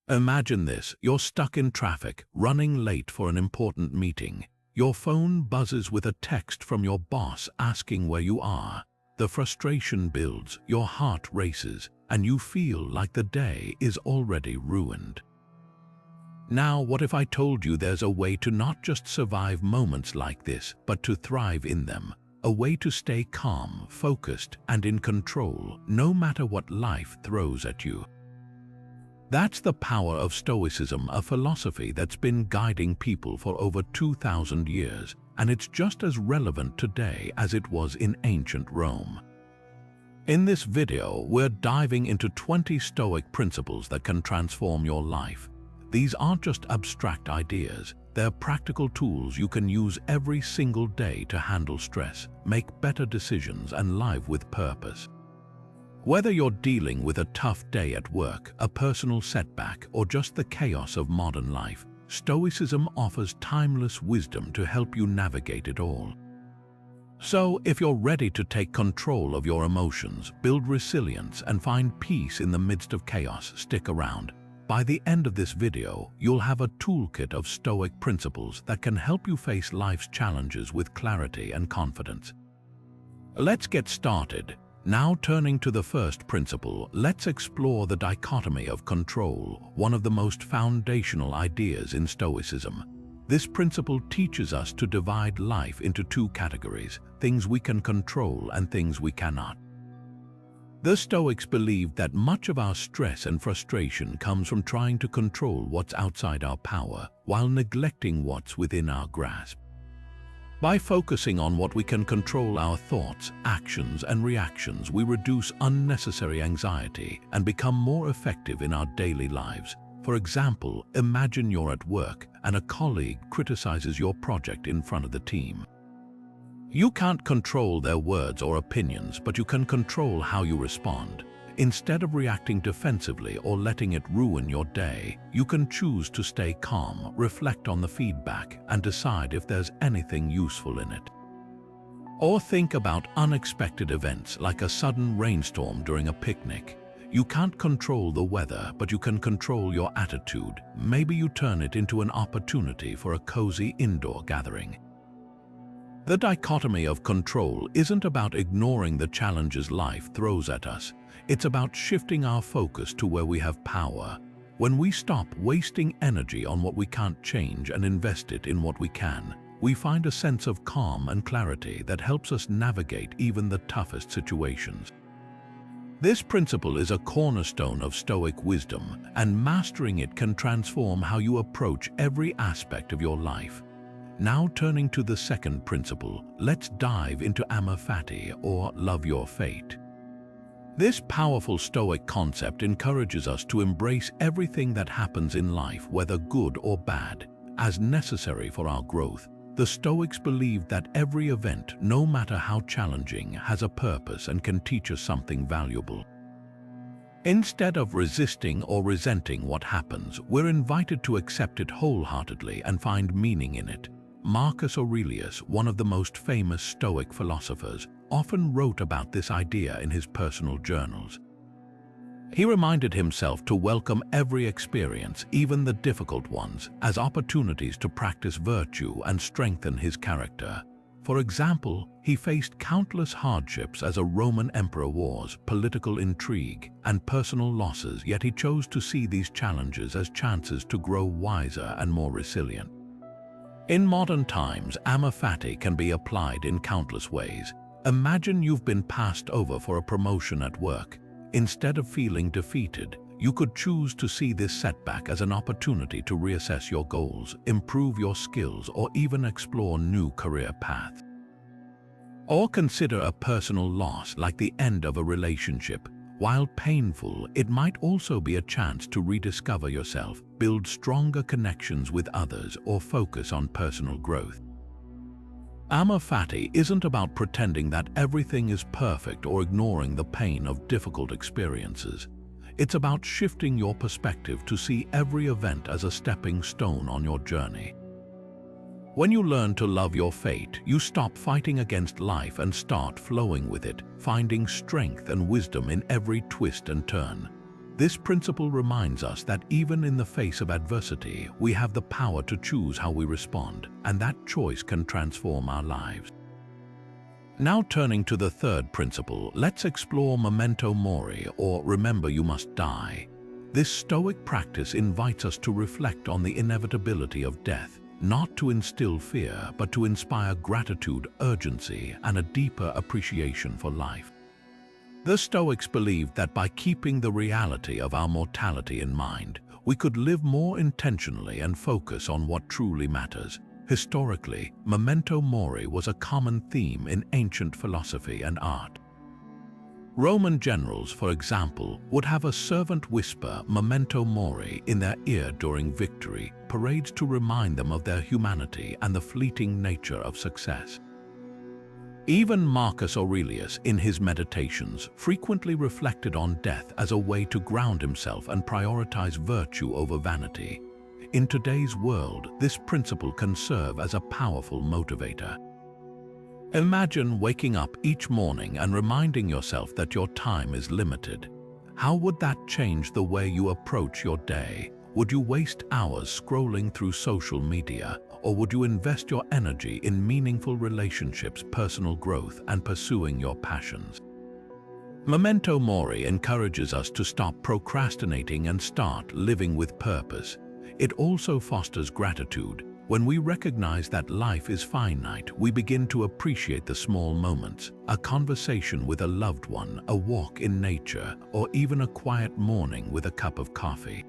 Imagine this: you're stuck in traffic, running late for an important meeting. Your phone buzzes with a text from your boss asking where you are. The frustration builds, your heart races, and you feel like the day is already ruined. Now, what if I told you there's a way to not just survive moments like this, but to thrive in them? A way to stay calm, focused, and in control, no matter what life throws at you. That's the power of Stoicism, a philosophy that's been guiding people for over 2,000 years, and it's just as relevant today as it was in ancient Rome. In this video, we're diving into 20 Stoic principles that can transform your life. These aren't just abstract ideas, they're practical tools you can use every single day to handle stress, make better decisions, and live with purpose. Whether you're dealing with a tough day at work, a personal setback, or just the chaos of modern life, Stoicism offers timeless wisdom to help you navigate it all. So, if you're ready to take control of your emotions, build resilience, and find peace in the midst of chaos, stick around. By the end of this video, you'll have a toolkit of Stoic principles that can help you face life's challenges with clarity and confidence. Let's get started. Now, turning to the first principle, let's explore the dichotomy of control, one of the most foundational ideas in Stoicism. This principle teaches us to divide life into two categories: things we can control and things we cannot. The Stoics believed that much of our stress and frustration comes from trying to control what's outside our power, while neglecting what's within our grasp. By focusing on what we can control, our thoughts, actions, and reactions, we reduce unnecessary anxiety and become more effective in our daily lives. For example, imagine you're at work and a colleague criticizes your project in front of the team. You can't control their words or opinions, but you can control how you respond. Instead of reacting defensively or letting it ruin your day, you can choose to stay calm, reflect on the feedback, and decide if there's anything useful in it. Or think about unexpected events like a sudden rainstorm during a picnic. You can't control the weather, but you can control your attitude. Maybe you turn it into an opportunity for a cozy indoor gathering. The dichotomy of control isn't about ignoring the challenges life throws at us. It's about shifting our focus to where we have power. When we stop wasting energy on what we can't change and invest it in what we can, we find a sense of calm and clarity that helps us navigate even the toughest situations. This principle is a cornerstone of Stoic wisdom, and mastering it can transform how you approach every aspect of your life. Now, turning to the second principle, let's dive into Amor Fati, or love your fate. This powerful Stoic concept encourages us to embrace everything that happens in life, whether good or bad, as necessary for our growth. The Stoics believed that every event, no matter how challenging, has a purpose and can teach us something valuable. Instead of resisting or resenting what happens, we're invited to accept it wholeheartedly and find meaning in it. Marcus Aurelius, one of the most famous Stoic philosophers, often wrote about this idea in his personal journals. He reminded himself to welcome every experience, even the difficult ones, as opportunities to practice virtue and strengthen his character. For example, he faced countless hardships as a Roman emperor, wars, political intrigue, and personal losses, yet he chose to see these challenges as chances to grow wiser and more resilient. In modern times, Amor Fati can be applied in countless ways. Imagine you've been passed over for a promotion at work. Instead of feeling defeated, you could choose to see this setback as an opportunity to reassess your goals, improve your skills, or even explore new career paths. Or consider a personal loss like the end of a relationship. While painful, it might also be a chance to rediscover yourself, build stronger connections with others, or focus on personal growth. Amor Fati isn't about pretending that everything is perfect or ignoring the pain of difficult experiences. It's about shifting your perspective to see every event as a stepping stone on your journey. When you learn to love your fate, you stop fighting against life and start flowing with it, finding strength and wisdom in every twist and turn. This principle reminds us that even in the face of adversity, we have the power to choose how we respond, and that choice can transform our lives. Now turning to the third principle, let's explore Memento Mori, or remember you must die. This Stoic practice invites us to reflect on the inevitability of death, not to instill fear, but to inspire gratitude, urgency, and a deeper appreciation for life. The Stoics believed that by keeping the reality of our mortality in mind, we could live more intentionally and focus on what truly matters. Historically, Memento Mori was a common theme in ancient philosophy and art. Roman generals, for example, would have a servant whisper Memento Mori in their ear during victory parades to remind them of their humanity and the fleeting nature of success. Even Marcus Aurelius, in his meditations, frequently reflected on death as a way to ground himself and prioritize virtue over vanity. In today's world, this principle can serve as a powerful motivator. Imagine waking up each morning and reminding yourself that your time is limited. How would that change the way you approach your day? Would you waste hours scrolling through social media, or would you invest your energy in meaningful relationships, personal growth, and pursuing your passions? Memento Mori encourages us to stop procrastinating and start living with purpose. It also fosters gratitude. When we recognize that life is finite, we begin to appreciate the small moments, a conversation with a loved one, a walk in nature, or even a quiet morning with a cup of coffee.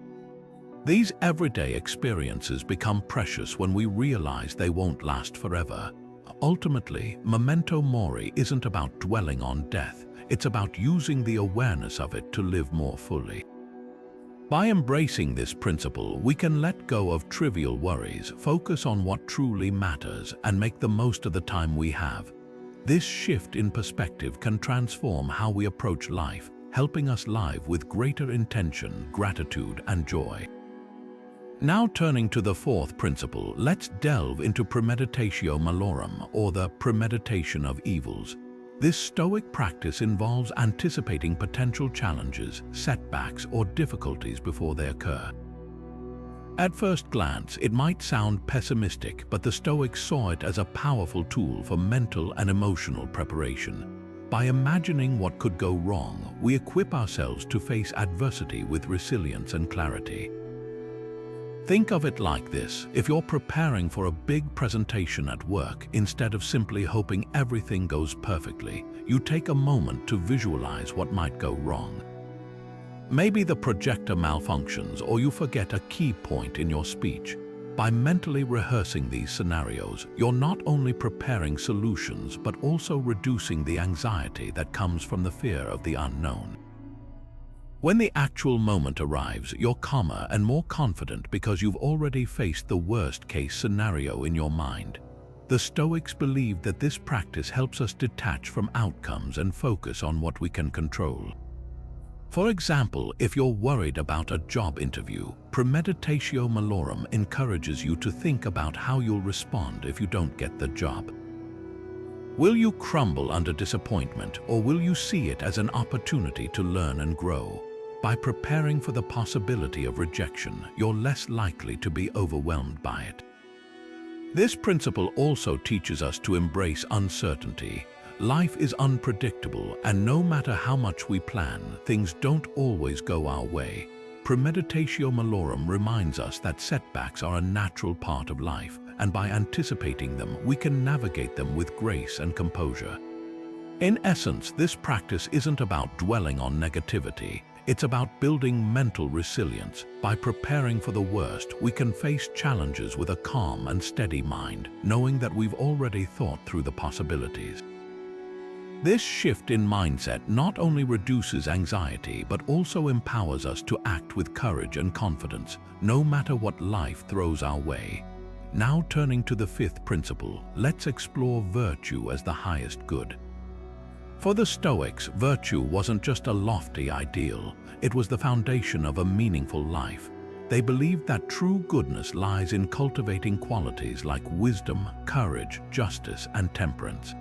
These everyday experiences become precious when we realize they won't last forever. Ultimately, Memento Mori isn't about dwelling on death, it's about using the awareness of it to live more fully. By embracing this principle, we can let go of trivial worries, focus on what truly matters, and make the most of the time we have. This shift in perspective can transform how we approach life, helping us live with greater intention, gratitude, and joy. Now turning to the fourth principle, let's delve into Premeditatio Malorum, or the Premeditation of Evils. This Stoic practice involves anticipating potential challenges, setbacks, or difficulties before they occur. At first glance, it might sound pessimistic, but the Stoics saw it as a powerful tool for mental and emotional preparation. By imagining what could go wrong, we equip ourselves to face adversity with resilience and clarity. Think of it like this: if you're preparing for a big presentation at work, instead of simply hoping everything goes perfectly, you take a moment to visualize what might go wrong. Maybe the projector malfunctions or you forget a key point in your speech. By mentally rehearsing these scenarios, you're not only preparing solutions but also reducing the anxiety that comes from the fear of the unknown. When the actual moment arrives, you're calmer and more confident because you've already faced the worst-case scenario in your mind. The Stoics believed that this practice helps us detach from outcomes and focus on what we can control. For example, if you're worried about a job interview, Premeditatio Malorum encourages you to think about how you'll respond if you don't get the job. Will you crumble under disappointment, or will you see it as an opportunity to learn and grow? By preparing for the possibility of rejection, you're less likely to be overwhelmed by it. This principle also teaches us to embrace uncertainty. Life is unpredictable, and no matter how much we plan, things don't always go our way. Premeditatio Malorum reminds us that setbacks are a natural part of life, and by anticipating them, we can navigate them with grace and composure. In essence, this practice isn't about dwelling on negativity. It's about building mental resilience. By preparing for the worst, we can face challenges with a calm and steady mind, knowing that we've already thought through the possibilities. This shift in mindset not only reduces anxiety, but also empowers us to act with courage and confidence, no matter what life throws our way. Now turning to the fifth principle, let's explore virtue as the highest good. For the Stoics, virtue wasn't just a lofty ideal, it was the foundation of a meaningful life. They believed that true goodness lies in cultivating qualities like wisdom, courage, justice, and temperance.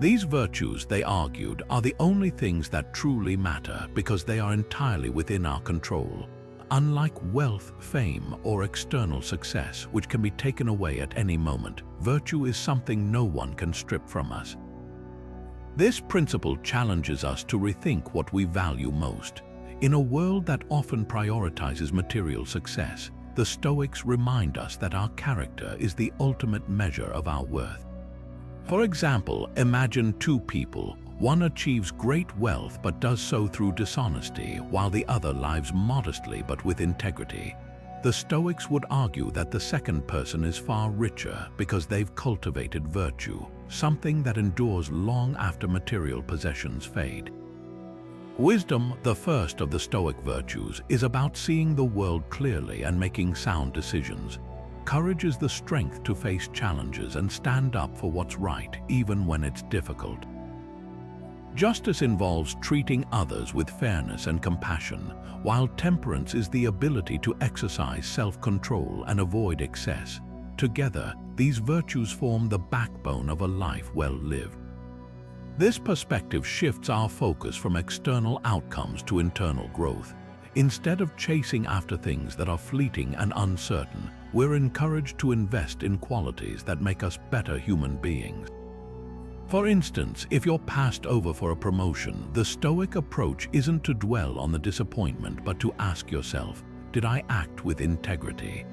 These virtues, they argued, are the only things that truly matter because they are entirely within our control. Unlike wealth, fame, or external success, which can be taken away at any moment, virtue is something no one can strip from us. This principle challenges us to rethink what we value most. In a world that often prioritizes material success, the Stoics remind us that our character is the ultimate measure of our worth. For example, imagine two people. One achieves great wealth but does so through dishonesty, while the other lives modestly but with integrity. The Stoics would argue that the second person is far richer because they've cultivated virtue, something that endures long after material possessions fade. Wisdom, the first of the Stoic virtues, is about seeing the world clearly and making sound decisions. Courage is the strength to face challenges and stand up for what's right, even when it's difficult. Justice involves treating others with fairness and compassion, while temperance is the ability to exercise self-control and avoid excess. Together, these virtues form the backbone of a life well lived. This perspective shifts our focus from external outcomes to internal growth. Instead of chasing after things that are fleeting and uncertain, we're encouraged to invest in qualities that make us better human beings. For instance, if you're passed over for a promotion, the Stoic approach isn't to dwell on the disappointment, but to ask yourself, did I act with integrity?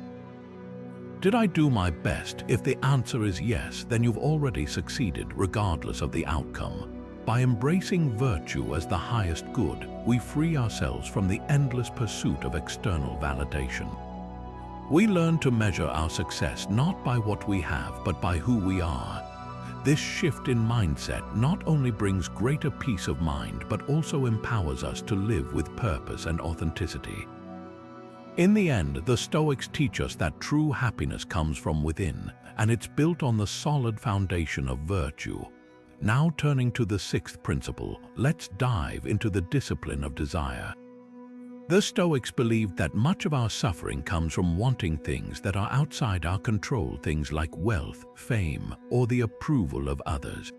Did I do my best? If the answer is yes, then you've already succeeded, regardless of the outcome. By embracing virtue as the highest good, we free ourselves from the endless pursuit of external validation. We learn to measure our success not by what we have, but by who we are. This shift in mindset not only brings greater peace of mind, but also empowers us to live with purpose and authenticity. In the end, the Stoics teach us that true happiness comes from within, and it's built on the solid foundation of virtue. Now turning to the sixth principle, let's dive into the discipline of desire. The Stoics believed that much of our suffering comes from wanting things that are outside our control, things like wealth, fame, or the approval of others.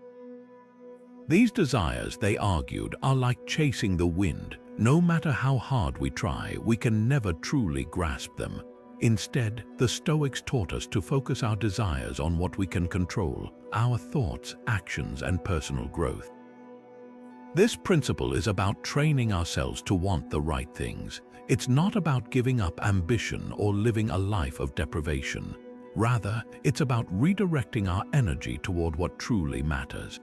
These desires, they argued, are like chasing the wind. No matter how hard we try, we can never truly grasp them. Instead, the Stoics taught us to focus our desires on what we can control, our thoughts, actions, and personal growth. This principle is about training ourselves to want the right things. It's not about giving up ambition or living a life of deprivation. Rather, it's about redirecting our energy toward what truly matters.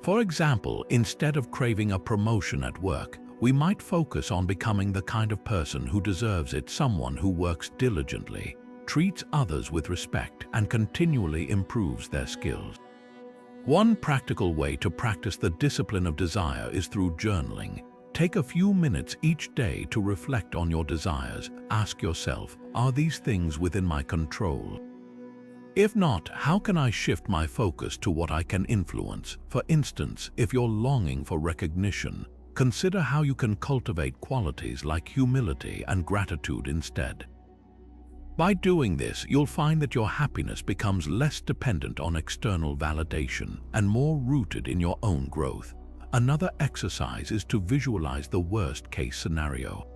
For example, instead of craving a promotion at work, we might focus on becoming the kind of person who deserves it, someone who works diligently, treats others with respect, and continually improves their skills. One practical way to practice the discipline of desire is through journaling. Take a few minutes each day to reflect on your desires. Ask yourself, are these things within my control? If not, how can I shift my focus to what I can influence? For instance, if you're longing for recognition, consider how you can cultivate qualities like humility and gratitude instead. By doing this, you'll find that your happiness becomes less dependent on external validation and more rooted in your own growth. Another exercise is to visualize the worst-case scenario.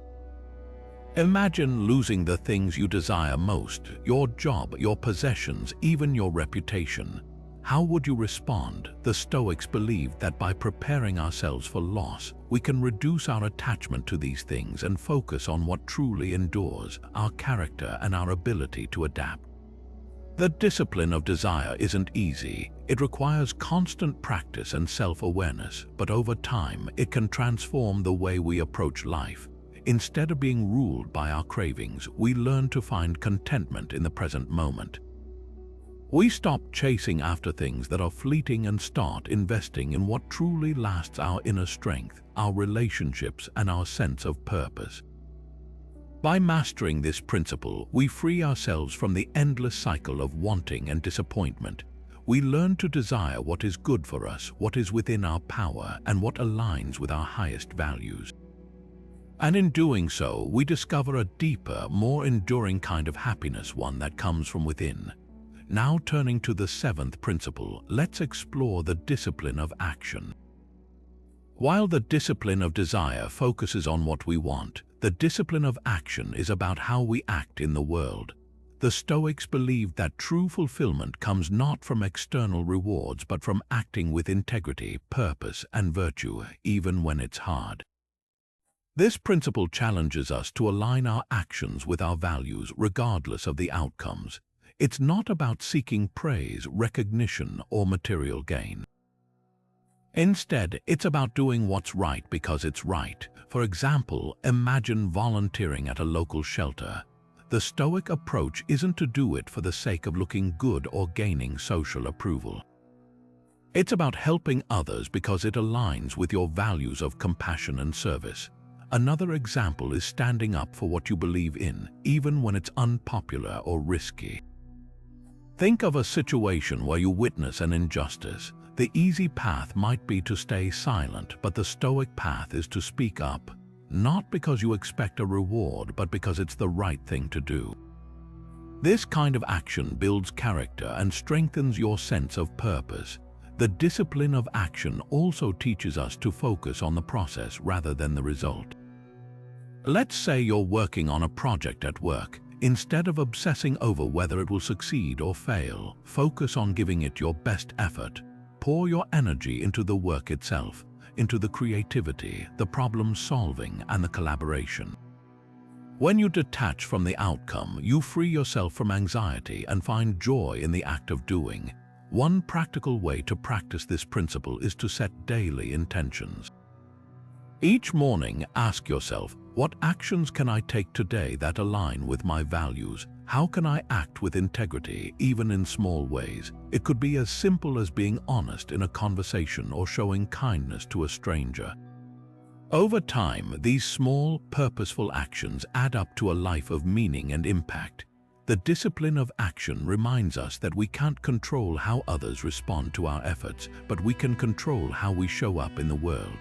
Imagine losing the things you desire most, your job, your possessions, even your reputation. How would you respond? The Stoics believed that by preparing ourselves for loss, we can reduce our attachment to these things and focus on what truly endures, our character and our ability to adapt. The discipline of desire isn't easy. It requires constant practice and self-awareness, but over time, it can transform the way we approach life. Instead of being ruled by our cravings, we learn to find contentment in the present moment. We stop chasing after things that are fleeting and start investing in what truly lasts: our inner strength, our relationships, and our sense of purpose. By mastering this principle, we free ourselves from the endless cycle of wanting and disappointment. We learn to desire what is good for us, what is within our power, and what aligns with our highest values. And in doing so, we discover a deeper, more enduring kind of happiness, one that comes from within. Now turning to the seventh principle, let's explore the discipline of action. While the discipline of desire focuses on what we want, the discipline of action is about how we act in the world. The Stoics believed that true fulfillment comes not from external rewards but from acting with integrity, purpose, and virtue, even when it's hard. This principle challenges us to align our actions with our values regardless of the outcomes. It's not about seeking praise, recognition, or material gain. Instead, it's about doing what's right because it's right. For example, imagine volunteering at a local shelter. The Stoic approach isn't to do it for the sake of looking good or gaining social approval. It's about helping others because it aligns with your values of compassion and service. Another example is standing up for what you believe in, even when it's unpopular or risky. Think of a situation where you witness an injustice. The easy path might be to stay silent, but the Stoic path is to speak up, not because you expect a reward, but because it's the right thing to do. This kind of action builds character and strengthens your sense of purpose. The discipline of action also teaches us to focus on the process rather than the result. Let's say you're working on a project at work. Instead of obsessing over whether it will succeed or fail, focus on giving it your best effort. Pour your energy into the work itself, into the creativity, the problem solving, and the collaboration. When you detach from the outcome, you free yourself from anxiety and find joy in the act of doing. One practical way to practice this principle is to set daily intentions. Each morning, ask yourself, what actions can I take today that align with my values? How can I act with integrity, even in small ways? It could be as simple as being honest in a conversation or showing kindness to a stranger. Over time, these small, purposeful actions add up to a life of meaning and impact. The discipline of action reminds us that we can't control how others respond to our efforts, but we can control how we show up in the world.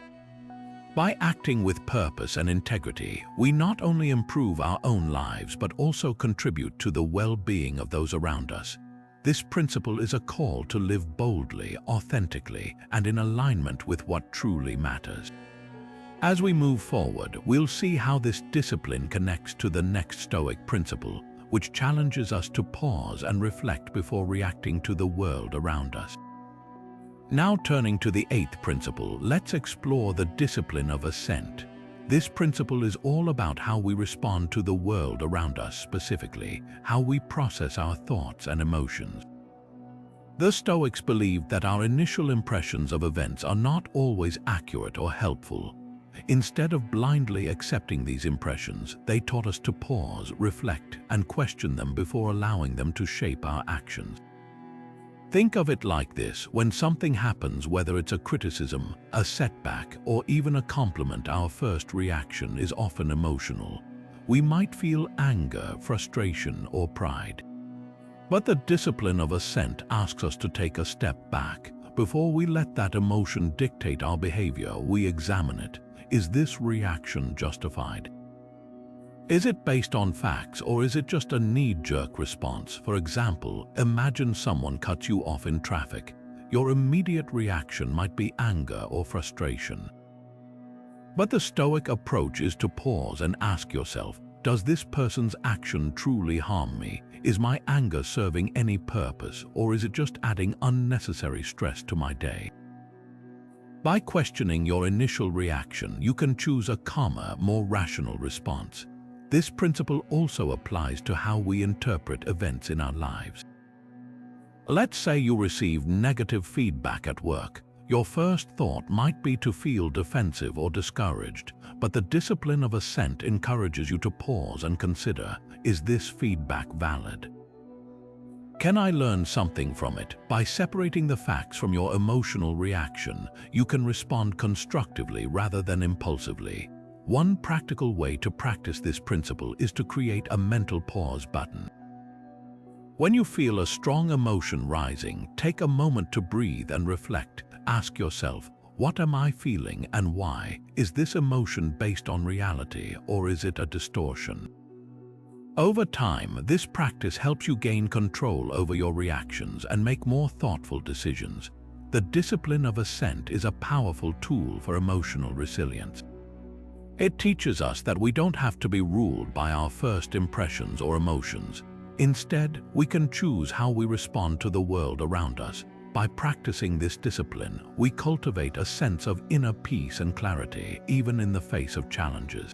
By acting with purpose and integrity, we not only improve our own lives but also contribute to the well-being of those around us. This principle is a call to live boldly, authentically, and in alignment with what truly matters. As we move forward, we'll see how this discipline connects to the next Stoic principle, which challenges us to pause and reflect before reacting to the world around us. Now turning to the eighth principle, let's explore the discipline of assent. This principle is all about how we respond to the world around us, specifically, how we process our thoughts and emotions. The Stoics believed that our initial impressions of events are not always accurate or helpful. Instead of blindly accepting these impressions, they taught us to pause, reflect, and question them before allowing them to shape our actions. Think of it like this: when something happens, whether it's a criticism, a setback, or even a compliment, our first reaction is often emotional. We might feel anger, frustration, or pride. But the discipline of assent asks us to take a step back. Before we let that emotion dictate our behavior, we examine it. Is this reaction justified? Is it based on facts, or is it just a knee-jerk response? For example, imagine someone cuts you off in traffic. Your immediate reaction might be anger or frustration. But the Stoic approach is to pause and ask yourself, does this person's action truly harm me? Is my anger serving any purpose, or is it just adding unnecessary stress to my day? By questioning your initial reaction, you can choose a calmer, more rational response. This principle also applies to how we interpret events in our lives. Let's say you receive negative feedback at work. Your first thought might be to feel defensive or discouraged, but the discipline of assent encourages you to pause and consider, is this feedback valid? Can I learn something from it? By separating the facts from your emotional reaction, you can respond constructively rather than impulsively. One practical way to practice this principle is to create a mental pause button. When you feel a strong emotion rising, take a moment to breathe and reflect. Ask yourself, what am I feeling and why? Is this emotion based on reality, or is it a distortion? Over time, this practice helps you gain control over your reactions and make more thoughtful decisions. The discipline of assent is a powerful tool for emotional resilience. It teaches us that we don't have to be ruled by our first impressions or emotions. Instead, we can choose how we respond to the world around us. By practicing this discipline, we cultivate a sense of inner peace and clarity, even in the face of challenges.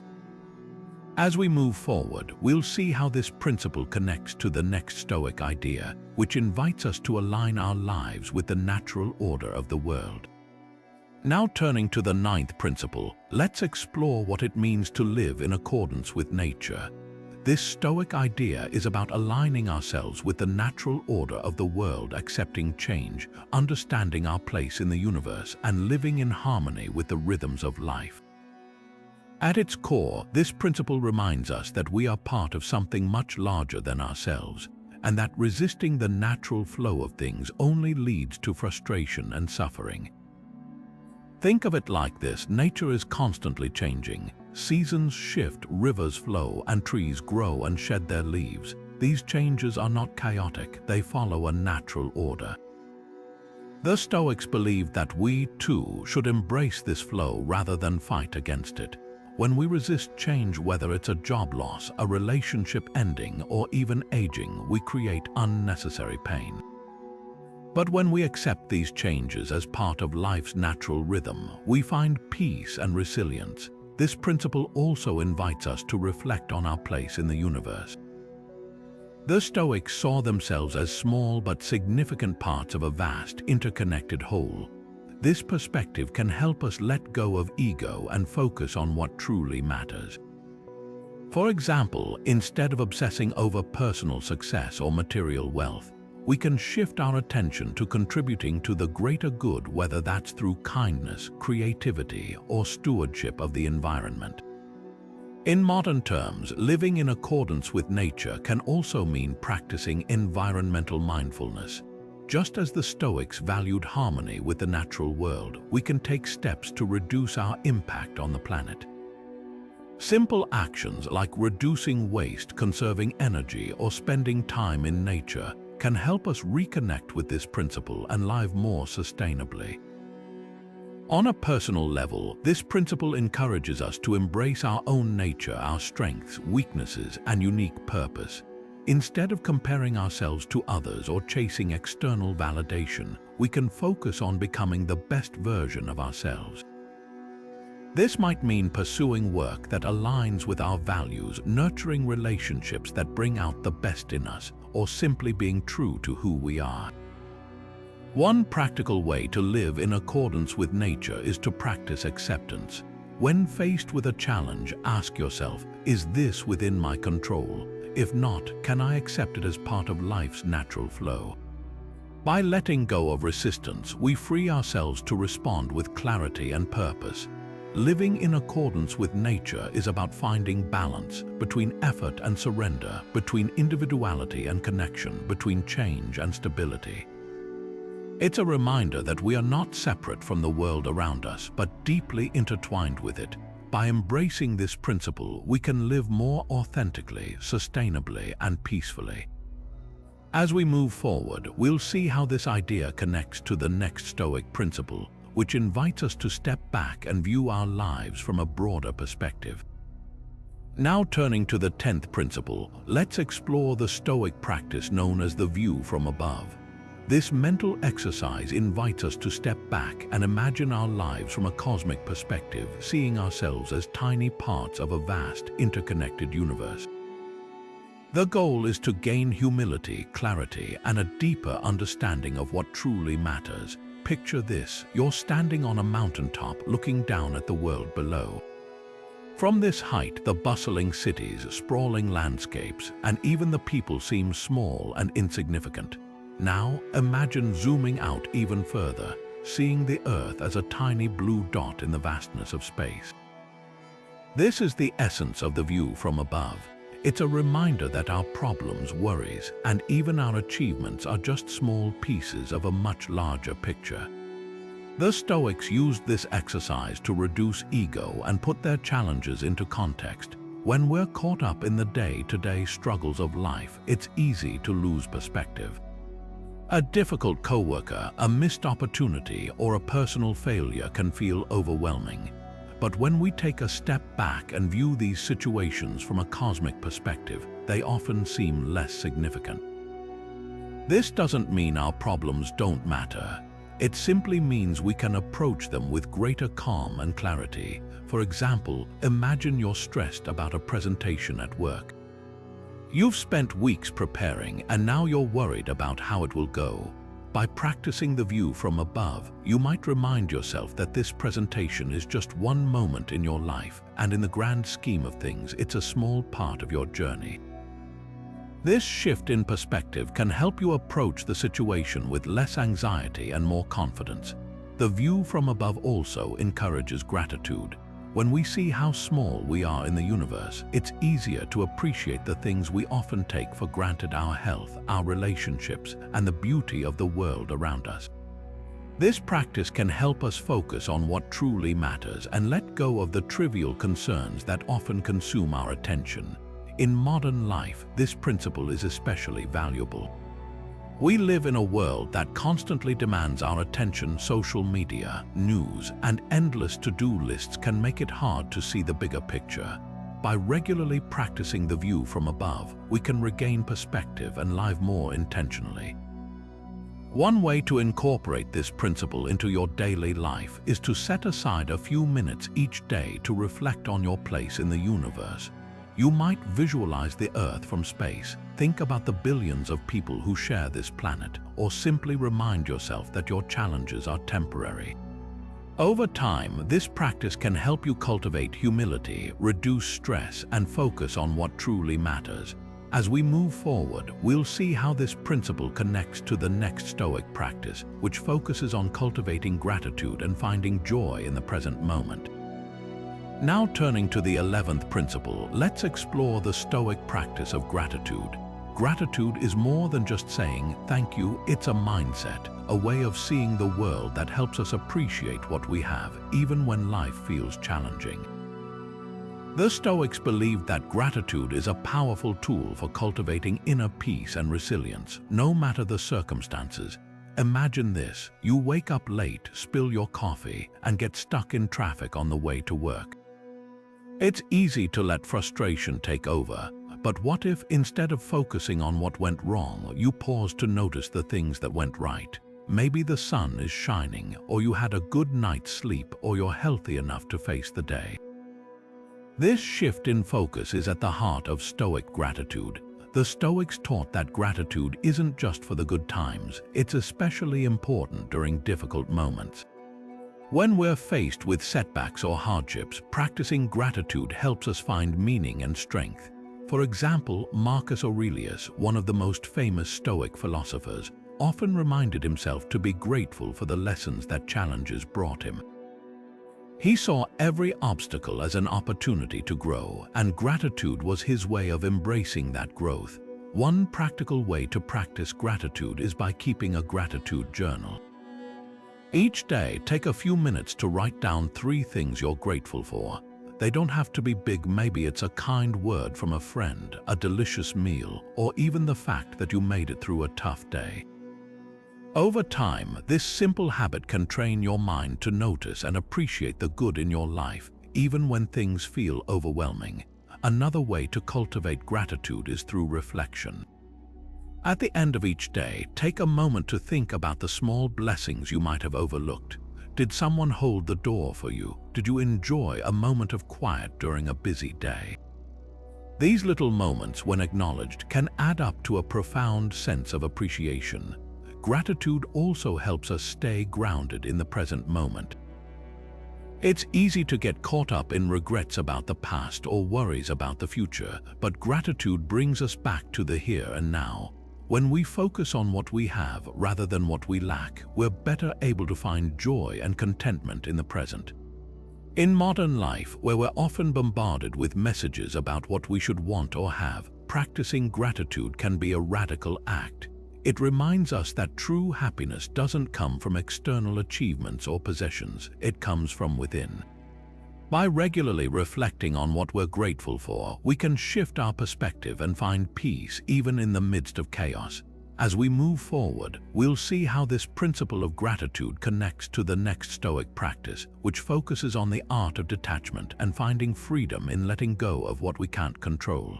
As we move forward, we'll see how this principle connects to the next Stoic idea, which invites us to align our lives with the natural order of the world. Now turning to the 9th principle, let's explore what it means to live in accordance with nature. This Stoic idea is about aligning ourselves with the natural order of the world, accepting change, understanding our place in the universe, and living in harmony with the rhythms of life. At its core, this principle reminds us that we are part of something much larger than ourselves, and that resisting the natural flow of things only leads to frustration and suffering. Think of it like this: nature is constantly changing. Seasons shift, rivers flow, and trees grow and shed their leaves. These changes are not chaotic, they follow a natural order. The Stoics believed that we, too, should embrace this flow rather than fight against it. When we resist change, whether it's a job loss, a relationship ending, or even aging, we create unnecessary pain. But when we accept these changes as part of life's natural rhythm, we find peace and resilience. This principle also invites us to reflect on our place in the universe. The Stoics saw themselves as small but significant parts of a vast, interconnected whole. This perspective can help us let go of ego and focus on what truly matters. For example, instead of obsessing over personal success or material wealth, we can shift our attention to contributing to the greater good, whether that's through kindness, creativity, or stewardship of the environment. In modern terms, living in accordance with nature can also mean practicing environmental mindfulness. Just as the Stoics valued harmony with the natural world, we can take steps to reduce our impact on the planet. Simple actions like reducing waste, conserving energy, or spending time in nature can help us reconnect with this principle and live more sustainably. On a personal level, this principle encourages us to embrace our own nature, our strengths, weaknesses, and unique purpose. Instead of comparing ourselves to others or chasing external validation, we can focus on becoming the best version of ourselves. This might mean pursuing work that aligns with our values, nurturing relationships that bring out the best in us, or simply being true to who we are. One practical way to live in accordance with nature is to practice acceptance. When faced with a challenge, ask yourself, is this within my control? If not, can I accept it as part of life's natural flow? By letting go of resistance, we free ourselves to respond with clarity and purpose. Living in accordance with nature is about finding balance between effort and surrender, between individuality and connection, between change and stability. It's a reminder that we are not separate from the world around us, but deeply intertwined with it. By embracing this principle, we can live more authentically, sustainably, and peacefully. As we move forward, we'll see how this idea connects to the next Stoic principle, which invites us to step back and view our lives from a broader perspective. Now turning to the 10th principle, let's explore the Stoic practice known as the view from above. This mental exercise invites us to step back and imagine our lives from a cosmic perspective, seeing ourselves as tiny parts of a vast, interconnected universe. The goal is to gain humility, clarity, and a deeper understanding of what truly matters. Picture this: you're standing on a mountaintop looking down at the world below. From this height, the bustling cities, sprawling landscapes, and even the people seem small and insignificant. Now, imagine zooming out even further, seeing the Earth as a tiny blue dot in the vastness of space. This is the essence of the view from above. It's a reminder that our problems, worries, and even our achievements are just small pieces of a much larger picture. The Stoics used this exercise to reduce ego and put their challenges into context. When we're caught up in the day-to-day struggles of life, it's easy to lose perspective. A difficult coworker, a missed opportunity, or a personal failure can feel overwhelming. But when we take a step back and view these situations from a cosmic perspective, they often seem less significant. This doesn't mean our problems don't matter. It simply means we can approach them with greater calm and clarity. For example, imagine you're stressed about a presentation at work. You've spent weeks preparing, and now you're worried about how it will go. By practicing the view from above, you might remind yourself that this presentation is just one moment in your life, and in the grand scheme of things, it's a small part of your journey. This shift in perspective can help you approach the situation with less anxiety and more confidence. The view from above also encourages gratitude. When we see how small we are in the universe, it's easier to appreciate the things we often take for granted: our health, our relationships, and the beauty of the world around us. This practice can help us focus on what truly matters and let go of the trivial concerns that often consume our attention. In modern life, this principle is especially valuable. We live in a world that constantly demands our attention. Social media, news, and endless to-do lists can make it hard to see the bigger picture. By regularly practicing the view from above, we can regain perspective and live more intentionally. One way to incorporate this principle into your daily life is to set aside a few minutes each day to reflect on your place in the universe. You might visualize the Earth from space, think about the billions of people who share this planet, or simply remind yourself that your challenges are temporary. Over time, this practice can help you cultivate humility, reduce stress, and focus on what truly matters. As we move forward, we'll see how this principle connects to the next Stoic practice, which focuses on cultivating gratitude and finding joy in the present moment. Now turning to the 11th principle, let's explore the Stoic practice of gratitude. Gratitude is more than just saying thank you, it's a mindset, a way of seeing the world that helps us appreciate what we have, even when life feels challenging. The Stoics believed that gratitude is a powerful tool for cultivating inner peace and resilience, no matter the circumstances. Imagine this: you wake up late, spill your coffee, and get stuck in traffic on the way to work. It's easy to let frustration take over, but what if, instead of focusing on what went wrong, you paused to notice the things that went right? Maybe the sun is shining, or you had a good night's sleep, or you're healthy enough to face the day. This shift in focus is at the heart of Stoic gratitude. The Stoics taught that gratitude isn't just for the good times, it's especially important during difficult moments. When we're faced with setbacks or hardships, practicing gratitude helps us find meaning and strength. For example, Marcus Aurelius, one of the most famous Stoic philosophers, often reminded himself to be grateful for the lessons that challenges brought him. He saw every obstacle as an opportunity to grow, and gratitude was his way of embracing that growth. One practical way to practice gratitude is by keeping a gratitude journal. Each day, take a few minutes to write down 3 things you're grateful for. They don't have to be big. Maybe it's a kind word from a friend, a delicious meal, or even the fact that you made it through a tough day. Over time, this simple habit can train your mind to notice and appreciate the good in your life, even when things feel overwhelming. Another way to cultivate gratitude is through reflection. At the end of each day, take a moment to think about the small blessings you might have overlooked. Did someone hold the door for you? Did you enjoy a moment of quiet during a busy day? These little moments, when acknowledged, can add up to a profound sense of appreciation. Gratitude also helps us stay grounded in the present moment. It's easy to get caught up in regrets about the past or worries about the future, but gratitude brings us back to the here and now. When we focus on what we have rather than what we lack, we're better able to find joy and contentment in the present. In modern life, where we're often bombarded with messages about what we should want or have, practicing gratitude can be a radical act. It reminds us that true happiness doesn't come from external achievements or possessions, it comes from within. By regularly reflecting on what we're grateful for, we can shift our perspective and find peace even in the midst of chaos. As we move forward, we'll see how this principle of gratitude connects to the next Stoic practice, which focuses on the art of detachment and finding freedom in letting go of what we can't control.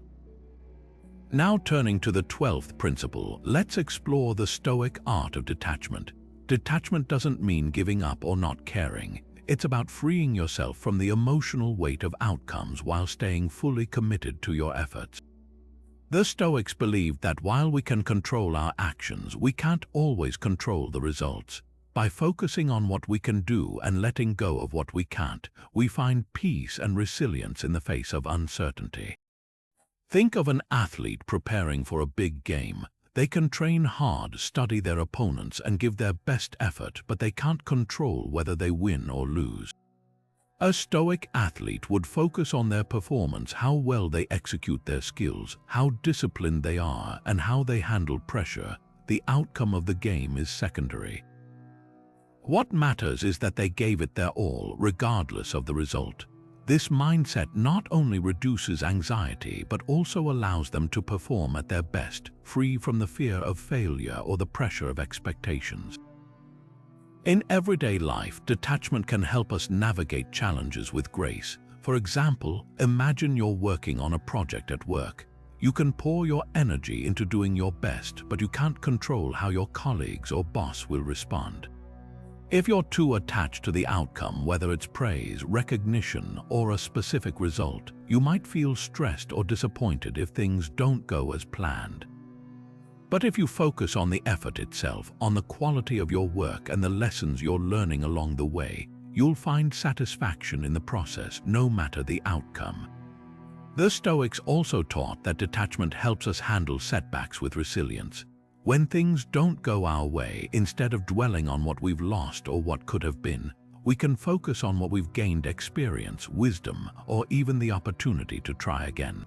Now turning to the 12th principle, let's explore the Stoic art of detachment. Detachment doesn't mean giving up or not caring. It's about freeing yourself from the emotional weight of outcomes while staying fully committed to your efforts. The Stoics believed that while we can control our actions, we can't always control the results. By focusing on what we can do and letting go of what we can't, we find peace and resilience in the face of uncertainty. Think of an athlete preparing for a big game. They can train hard, study their opponents, and give their best effort, but they can't control whether they win or lose. A Stoic athlete would focus on their performance, how well they execute their skills, how disciplined they are, and how they handle pressure. The outcome of the game is secondary. What matters is that they gave it their all, regardless of the result. This mindset not only reduces anxiety, but also allows them to perform at their best, free from the fear of failure or the pressure of expectations. In everyday life, detachment can help us navigate challenges with grace. For example, imagine you're working on a project at work. You can pour your energy into doing your best, but you can't control how your colleagues or boss will respond. If you're too attached to the outcome, whether it's praise, recognition, or a specific result, you might feel stressed or disappointed if things don't go as planned. But if you focus on the effort itself, on the quality of your work and the lessons you're learning along the way, you'll find satisfaction in the process, no matter the outcome. The Stoics also taught that detachment helps us handle setbacks with resilience. When things don't go our way, instead of dwelling on what we've lost or what could have been, we can focus on what we've gained: experience, wisdom, or even the opportunity to try again.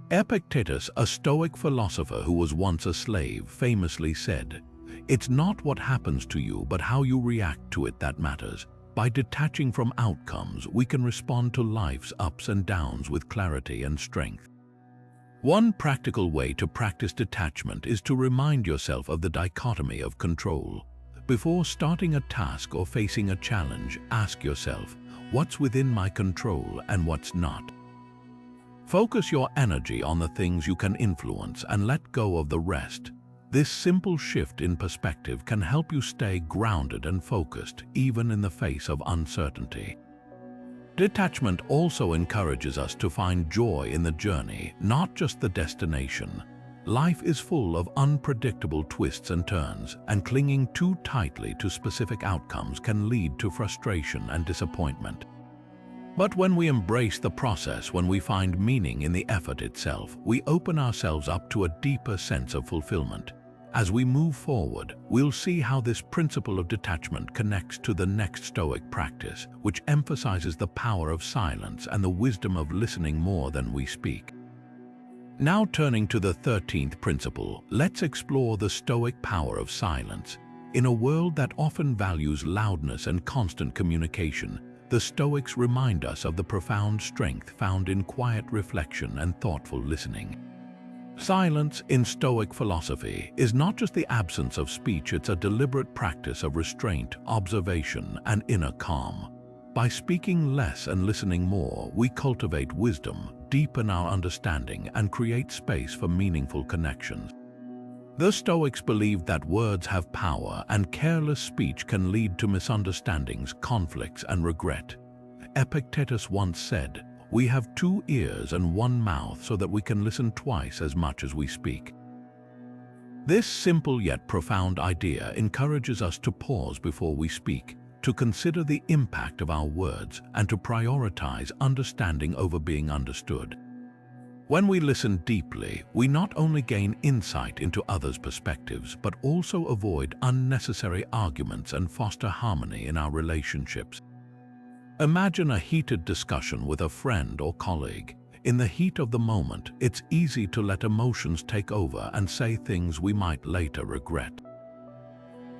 Epictetus, a Stoic philosopher who was once a slave, famously said, "It's not what happens to you, but how you react to it that matters." By detaching from outcomes, we can respond to life's ups and downs with clarity and strength. One practical way to practice detachment is to remind yourself of the dichotomy of control. Before starting a task or facing a challenge, ask yourself, what's within my control and what's not? Focus your energy on the things you can influence and let go of the rest. This simple shift in perspective can help you stay grounded and focused, even in the face of uncertainty. Detachment also encourages us to find joy in the journey, not just the destination. Life is full of unpredictable twists and turns, and clinging too tightly to specific outcomes can lead to frustration and disappointment. But when we embrace the process, when we find meaning in the effort itself, we open ourselves up to a deeper sense of fulfillment. As we move forward, we'll see how this principle of detachment connects to the next Stoic practice, which emphasizes the power of silence and the wisdom of listening more than we speak. Now turning to the 13th principle, let's explore the Stoic power of silence. In a world that often values loudness and constant communication, the Stoics remind us of the profound strength found in quiet reflection and thoughtful listening. Silence, in Stoic philosophy, is not just the absence of speech, it's a deliberate practice of restraint, observation, and inner calm. By speaking less and listening more, we cultivate wisdom, deepen our understanding, and create space for meaningful connections. The Stoics believed that words have power, and careless speech can lead to misunderstandings, conflicts, and regret. Epictetus once said, "We have 2 ears and 1 mouth so that we can listen twice as much as we speak." This simple yet profound idea encourages us to pause before we speak, to consider the impact of our words, and to prioritize understanding over being understood. When we listen deeply, we not only gain insight into others' perspectives, but also avoid unnecessary arguments and foster harmony in our relationships. Imagine a heated discussion with a friend or colleague. In the heat of the moment, it's easy to let emotions take over and say things we might later regret.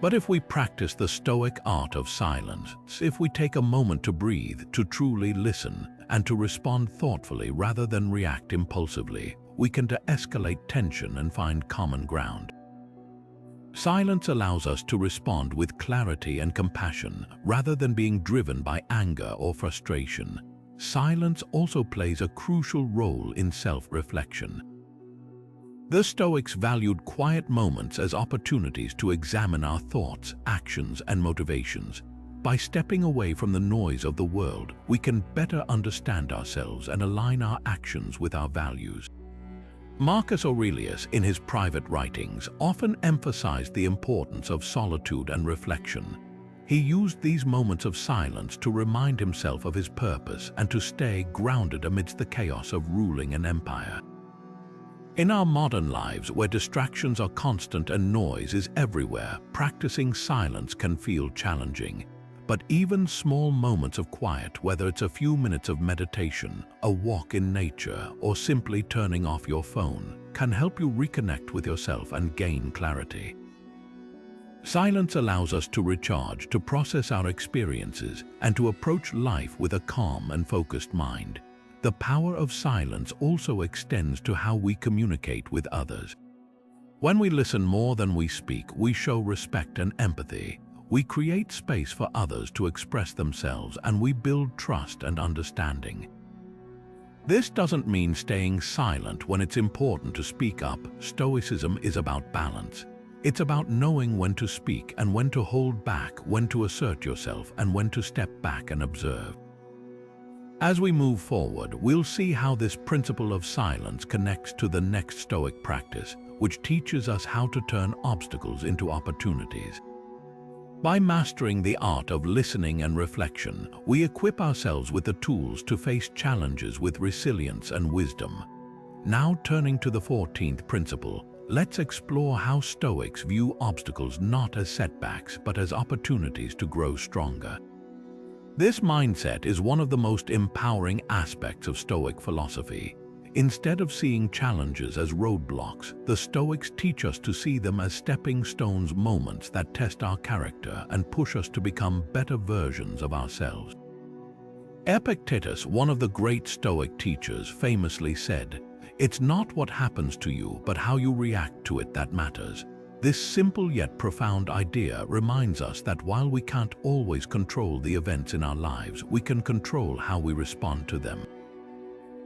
But if we practice the Stoic art of silence, if we take a moment to breathe, to truly listen, and to respond thoughtfully rather than react impulsively, we can de-escalate tension and find common ground. Silence allows us to respond with clarity and compassion rather than being driven by anger or frustration. Silence also plays a crucial role in self-reflection. The Stoics valued quiet moments as opportunities to examine our thoughts, actions, and motivations. By stepping away from the noise of the world, we can better understand ourselves and align our actions with our values. Marcus Aurelius, in his private writings, often emphasized the importance of solitude and reflection. He used these moments of silence to remind himself of his purpose and to stay grounded amidst the chaos of ruling an empire. In our modern lives, where distractions are constant and noise is everywhere, practicing silence can feel challenging. But even small moments of quiet, whether it's a few minutes of meditation, a walk in nature, or simply turning off your phone, can help you reconnect with yourself and gain clarity. Silence allows us to recharge, to process our experiences, and to approach life with a calm and focused mind. The power of silence also extends to how we communicate with others. When we listen more than we speak, we show respect and empathy. We create space for others to express themselves, and we build trust and understanding. This doesn't mean staying silent when it's important to speak up. Stoicism is about balance. It's about knowing when to speak and when to hold back, when to assert yourself and when to step back and observe. As we move forward, we'll see how this principle of silence connects to the next Stoic practice, which teaches us how to turn obstacles into opportunities. By mastering the art of listening and reflection, we equip ourselves with the tools to face challenges with resilience and wisdom. Now turning to the 14th principle, let's explore how Stoics view obstacles not as setbacks but as opportunities to grow stronger. This mindset is one of the most empowering aspects of Stoic philosophy. Instead of seeing challenges as roadblocks, the Stoics teach us to see them as stepping stones, moments that test our character and push us to become better versions of ourselves. Epictetus, one of the great Stoic teachers, famously said, "It's not what happens to you, but how you react to it that matters." This simple yet profound idea reminds us that while we can't always control the events in our lives, we can control how we respond to them.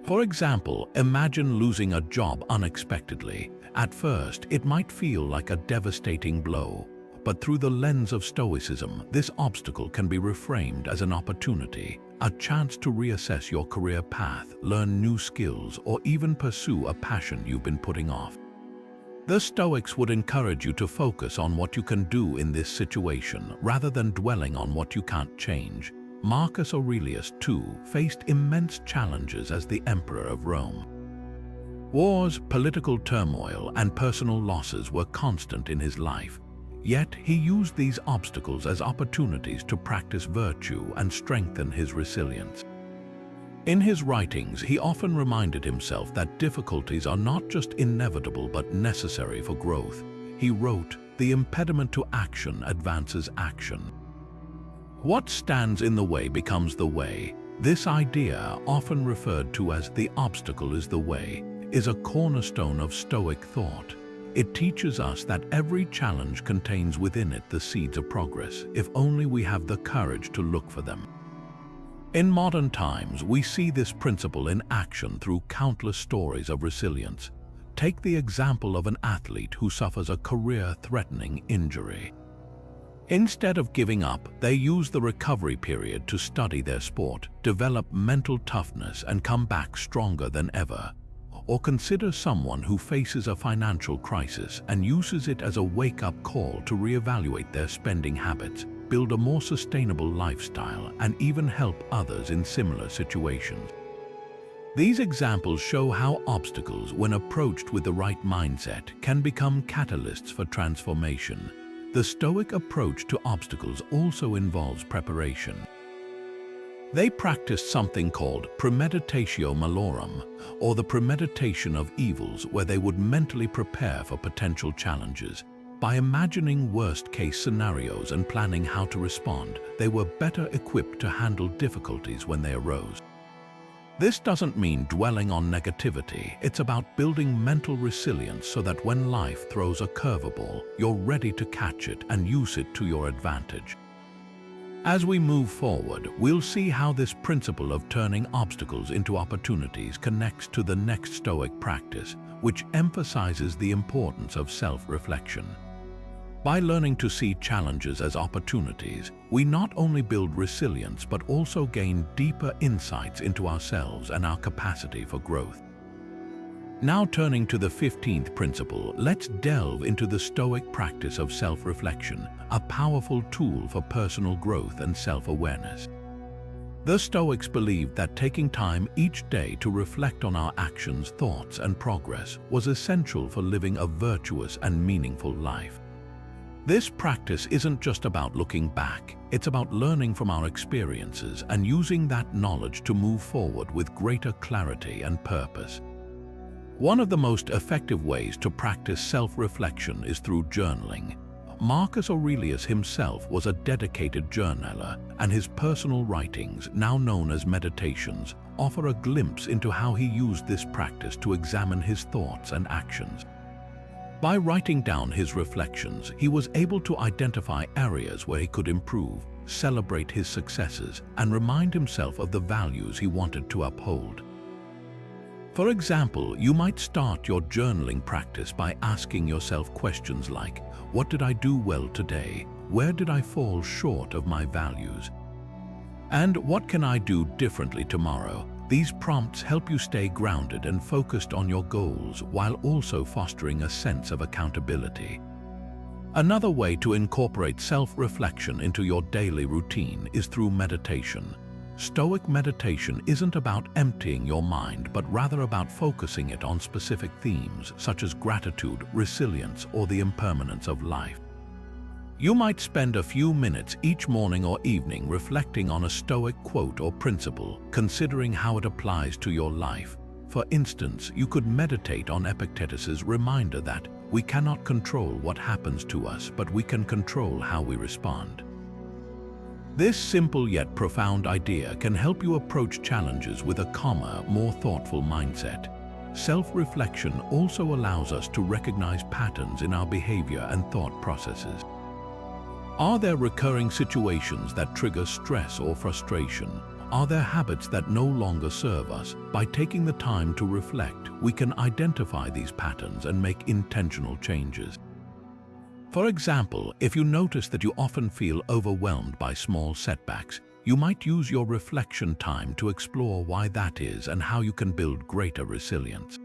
For example, imagine losing a job unexpectedly. At first, it might feel like a devastating blow, but through the lens of Stoicism, this obstacle can be reframed as an opportunity, a chance to reassess your career path, learn new skills, or even pursue a passion you've been putting off. The Stoics would encourage you to focus on what you can do in this situation rather than dwelling on what you can't change. Marcus Aurelius, too, faced immense challenges as the Emperor of Rome. Wars, political turmoil, and personal losses were constant in his life. Yet he used these obstacles as opportunities to practice virtue and strengthen his resilience. In his writings, he often reminded himself that difficulties are not just inevitable but necessary for growth. He wrote, "The impediment to action advances action. What stands in the way becomes the way." This idea, often referred to as "the obstacle is the way," is a cornerstone of Stoic thought. It teaches us that every challenge contains within it the seeds of progress, if only we have the courage to look for them. In modern times, we see this principle in action through countless stories of resilience. Take the example of an athlete who suffers a career-threatening injury. Instead of giving up, they use the recovery period to study their sport, develop mental toughness, and come back stronger than ever. Or consider someone who faces a financial crisis and uses it as a wake-up call to reevaluate their spending habits, build a more sustainable lifestyle, and even help others in similar situations. These examples show how obstacles, when approached with the right mindset, can become catalysts for transformation. The Stoic approach to obstacles also involves preparation. They practiced something called Premeditatio Malorum, or the Premeditation of Evils, where they would mentally prepare for potential challenges. By imagining worst-case scenarios and planning how to respond, they were better equipped to handle difficulties when they arose. This doesn't mean dwelling on negativity. It's about building mental resilience so that when life throws a curveball, you're ready to catch it and use it to your advantage. As we move forward, we'll see how this principle of turning obstacles into opportunities connects to the next Stoic practice, which emphasizes the importance of self-reflection. By learning to see challenges as opportunities, we not only build resilience but also gain deeper insights into ourselves and our capacity for growth. Now turning to the 15th principle, let's delve into the Stoic practice of self-reflection, a powerful tool for personal growth and self-awareness. The Stoics believed that taking time each day to reflect on our actions, thoughts, and progress was essential for living a virtuous and meaningful life. This practice isn't just about looking back, it's about learning from our experiences and using that knowledge to move forward with greater clarity and purpose. One of the most effective ways to practice self-reflection is through journaling. Marcus Aurelius himself was a dedicated journaler, and his personal writings, now known as meditations, offer a glimpse into how he used this practice to examine his thoughts and actions. By writing down his reflections, he was able to identify areas where he could improve, celebrate his successes, and remind himself of the values he wanted to uphold. For example, you might start your journaling practice by asking yourself questions like, what did I do well today? Where did I fall short of my values? And what can I do differently tomorrow? These prompts help you stay grounded and focused on your goals while also fostering a sense of accountability. Another way to incorporate self-reflection into your daily routine is through meditation. Stoic meditation isn't about emptying your mind, but rather about focusing it on specific themes such as gratitude, resilience, or the impermanence of life. You might spend a few minutes each morning or evening reflecting on a Stoic quote or principle, considering how it applies to your life. For instance, you could meditate on Epictetus's reminder that we cannot control what happens to us, but we can control how we respond. This simple yet profound idea can help you approach challenges with a calmer, more thoughtful mindset. Self-reflection also allows us to recognize patterns in our behavior and thought processes. Are there recurring situations that trigger stress or frustration? Are there habits that no longer serve us? By taking the time to reflect, we can identify these patterns and make intentional changes. For example, if you notice that you often feel overwhelmed by small setbacks, you might use your reflection time to explore why that is and how you can build greater resilience.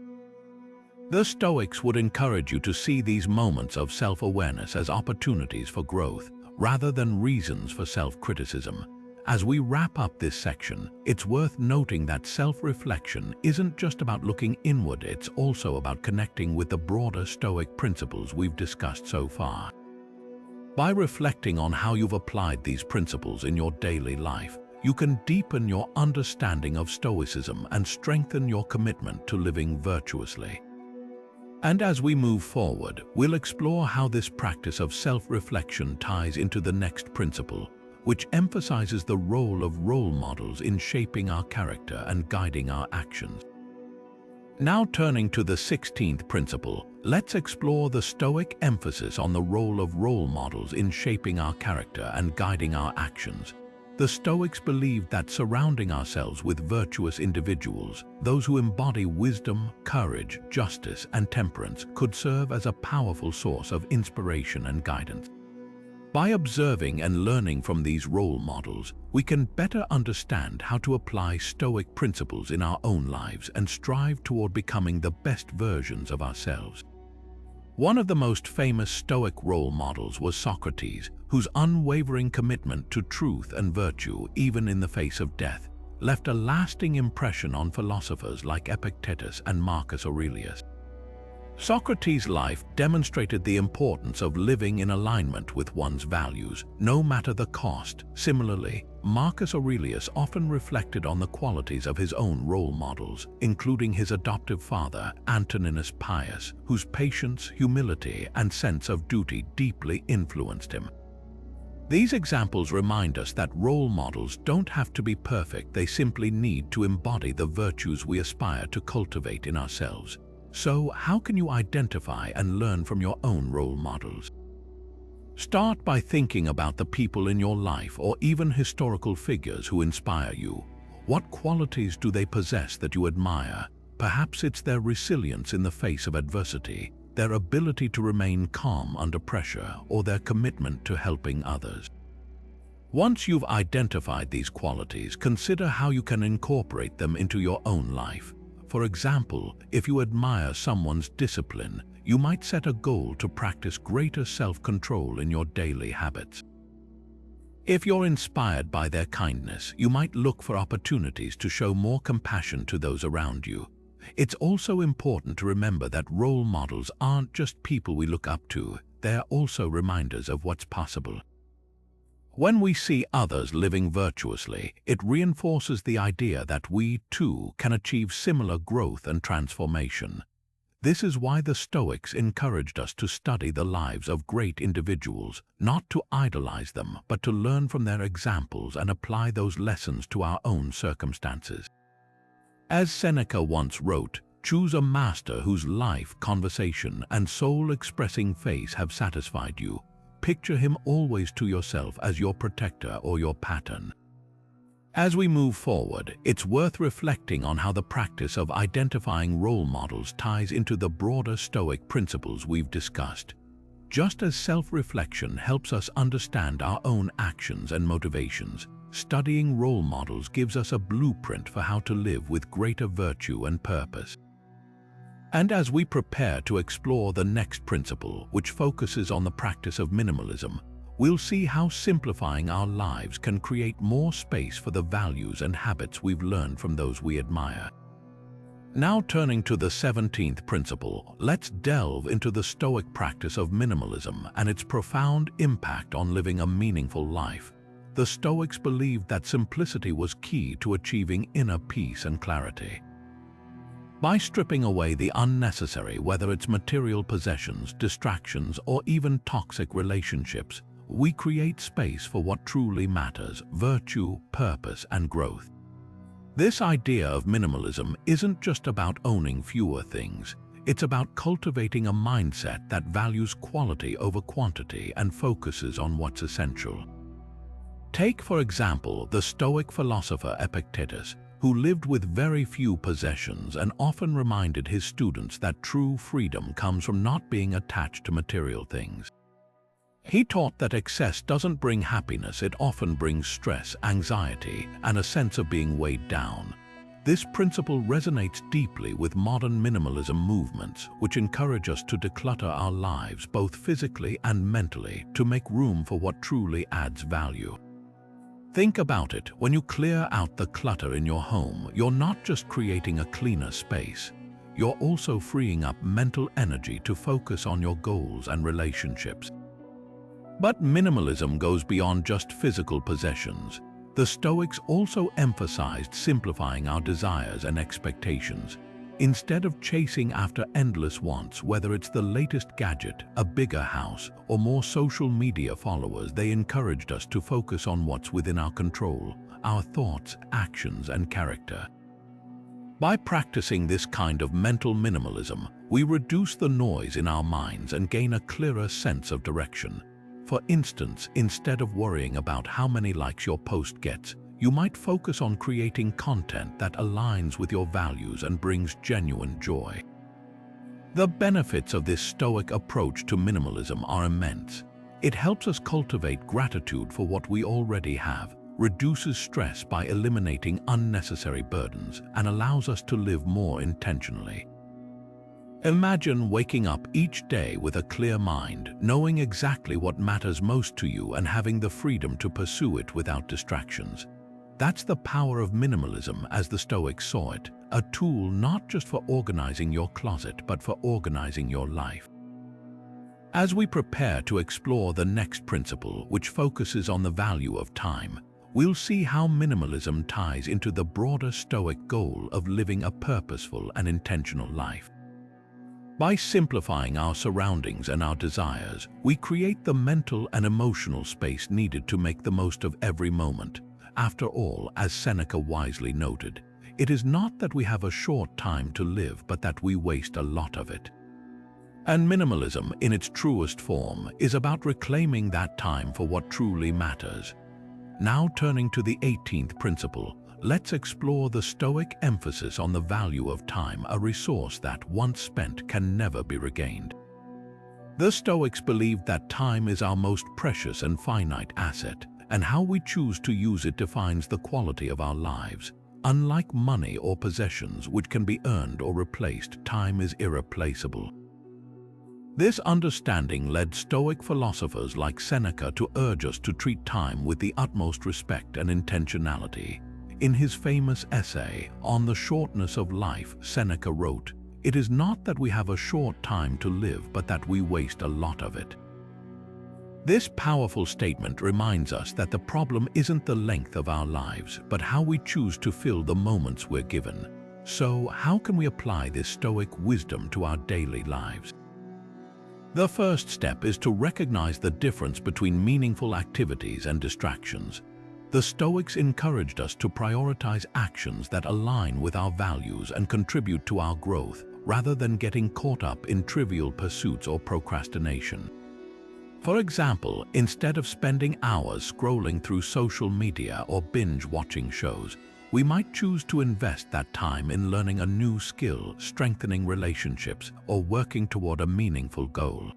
The Stoics would encourage you to see these moments of self-awareness as opportunities for growth, rather than reasons for self-criticism. As we wrap up this section, it's worth noting that self-reflection isn't just about looking inward, it's also about connecting with the broader Stoic principles we've discussed so far. By reflecting on how you've applied these principles in your daily life, you can deepen your understanding of Stoicism and strengthen your commitment to living virtuously. And as we move forward, we'll explore how this practice of self-reflection ties into the next principle, which emphasizes the role of role models in shaping our character and guiding our actions. Now turning to the 16th principle, let's explore the Stoic emphasis on the role of role models in shaping our character and guiding our actions. The Stoics believed that surrounding ourselves with virtuous individuals, those who embody wisdom, courage, justice, and temperance, could serve as a powerful source of inspiration and guidance. By observing and learning from these role models, we can better understand how to apply Stoic principles in our own lives and strive toward becoming the best versions of ourselves. One of the most famous Stoic role models was Socrates, whose unwavering commitment to truth and virtue, even in the face of death, left a lasting impression on philosophers like Epictetus and Marcus Aurelius. Socrates' life demonstrated the importance of living in alignment with one's values, no matter the cost. Similarly, Marcus Aurelius often reflected on the qualities of his own role models, including his adoptive father, Antoninus Pius, whose patience, humility, and sense of duty deeply influenced him. These examples remind us that role models don't have to be perfect, they simply need to embody the virtues we aspire to cultivate in ourselves. So, how can you identify and learn from your own role models? Start by thinking about the people in your life or even historical figures who inspire you. What qualities do they possess that you admire? Perhaps it's their resilience in the face of adversity, their ability to remain calm under pressure, or their commitment to helping others. Once you've identified these qualities, consider how you can incorporate them into your own life. For example, if you admire someone's discipline, you might set a goal to practice greater self-control in your daily habits. If you're inspired by their kindness, you might look for opportunities to show more compassion to those around you. It's also important to remember that role models aren't just people we look up to, they're also reminders of what's possible. When we see others living virtuously, it reinforces the idea that we, too, can achieve similar growth and transformation. This is why the Stoics encouraged us to study the lives of great individuals, not to idolize them, but to learn from their examples and apply those lessons to our own circumstances. As Seneca once wrote, "Choose a master whose life, conversation, and soul-expressing face have satisfied you. Picture him always to yourself as your protector or your pattern." As we move forward, it's worth reflecting on how the practice of identifying role models ties into the broader Stoic principles we've discussed. Just as self-reflection helps us understand our own actions and motivations, studying role models gives us a blueprint for how to live with greater virtue and purpose. And as we prepare to explore the next principle, which focuses on the practice of minimalism, we'll see how simplifying our lives can create more space for the values and habits we've learned from those we admire. Now turning to the 17th principle, let's delve into the Stoic practice of minimalism and its profound impact on living a meaningful life. The Stoics believed that simplicity was key to achieving inner peace and clarity. By stripping away the unnecessary, whether it's material possessions, distractions, or even toxic relationships, we create space for what truly matters: virtue, purpose, and growth. This idea of minimalism isn't just about owning fewer things. It's about cultivating a mindset that values quality over quantity and focuses on what's essential. Take, for example, the Stoic philosopher Epictetus, who lived with very few possessions and often reminded his students that true freedom comes from not being attached to material things. He taught that excess doesn't bring happiness, it often brings stress, anxiety, and a sense of being weighed down. This principle resonates deeply with modern minimalism movements, which encourage us to declutter our lives both physically and mentally to make room for what truly adds value. Think about it, when you clear out the clutter in your home, you're not just creating a cleaner space, you're also freeing up mental energy to focus on your goals and relationships. But minimalism goes beyond just physical possessions. The Stoics also emphasized simplifying our desires and expectations. Instead of chasing after endless wants, whether it's the latest gadget, a bigger house, or more social media followers, they encouraged us to focus on what's within our control: our thoughts, actions, and character. By practicing this kind of mental minimalism, we reduce the noise in our minds and gain a clearer sense of direction. For instance, instead of worrying about how many likes your post gets, you might focus on creating content that aligns with your values and brings genuine joy. The benefits of this Stoic approach to minimalism are immense. It helps us cultivate gratitude for what we already have, reduces stress by eliminating unnecessary burdens, and allows us to live more intentionally. Imagine waking up each day with a clear mind, knowing exactly what matters most to you and having the freedom to pursue it without distractions. That's the power of minimalism as the Stoics saw it, a tool not just for organizing your closet but for organizing your life. As we prepare to explore the next principle, which focuses on the value of time, we'll see how minimalism ties into the broader Stoic goal of living a purposeful and intentional life. By simplifying our surroundings and our desires, we create the mental and emotional space needed to make the most of every moment. After all, as Seneca wisely noted, it is not that we have a short time to live, but that we waste a lot of it. And minimalism, in its truest form, is about reclaiming that time for what truly matters. Now turning to the 18th principle, let's explore the Stoic emphasis on the value of time, a resource that, once spent, can never be regained. The Stoics believed that time is our most precious and finite asset, and how we choose to use it defines the quality of our lives. Unlike money or possessions, which can be earned or replaced, time is irreplaceable. This understanding led Stoic philosophers like Seneca to urge us to treat time with the utmost respect and intentionality. In his famous essay, On the Shortness of Life, Seneca wrote, "It is not that we have a short time to live, but that we waste a lot of it." This powerful statement reminds us that the problem isn't the length of our lives, but how we choose to fill the moments we're given. So, how can we apply this Stoic wisdom to our daily lives? The first step is to recognize the difference between meaningful activities and distractions. The Stoics encouraged us to prioritize actions that align with our values and contribute to our growth, rather than getting caught up in trivial pursuits or procrastination. For example, instead of spending hours scrolling through social media or binge-watching shows, we might choose to invest that time in learning a new skill, strengthening relationships, or working toward a meaningful goal.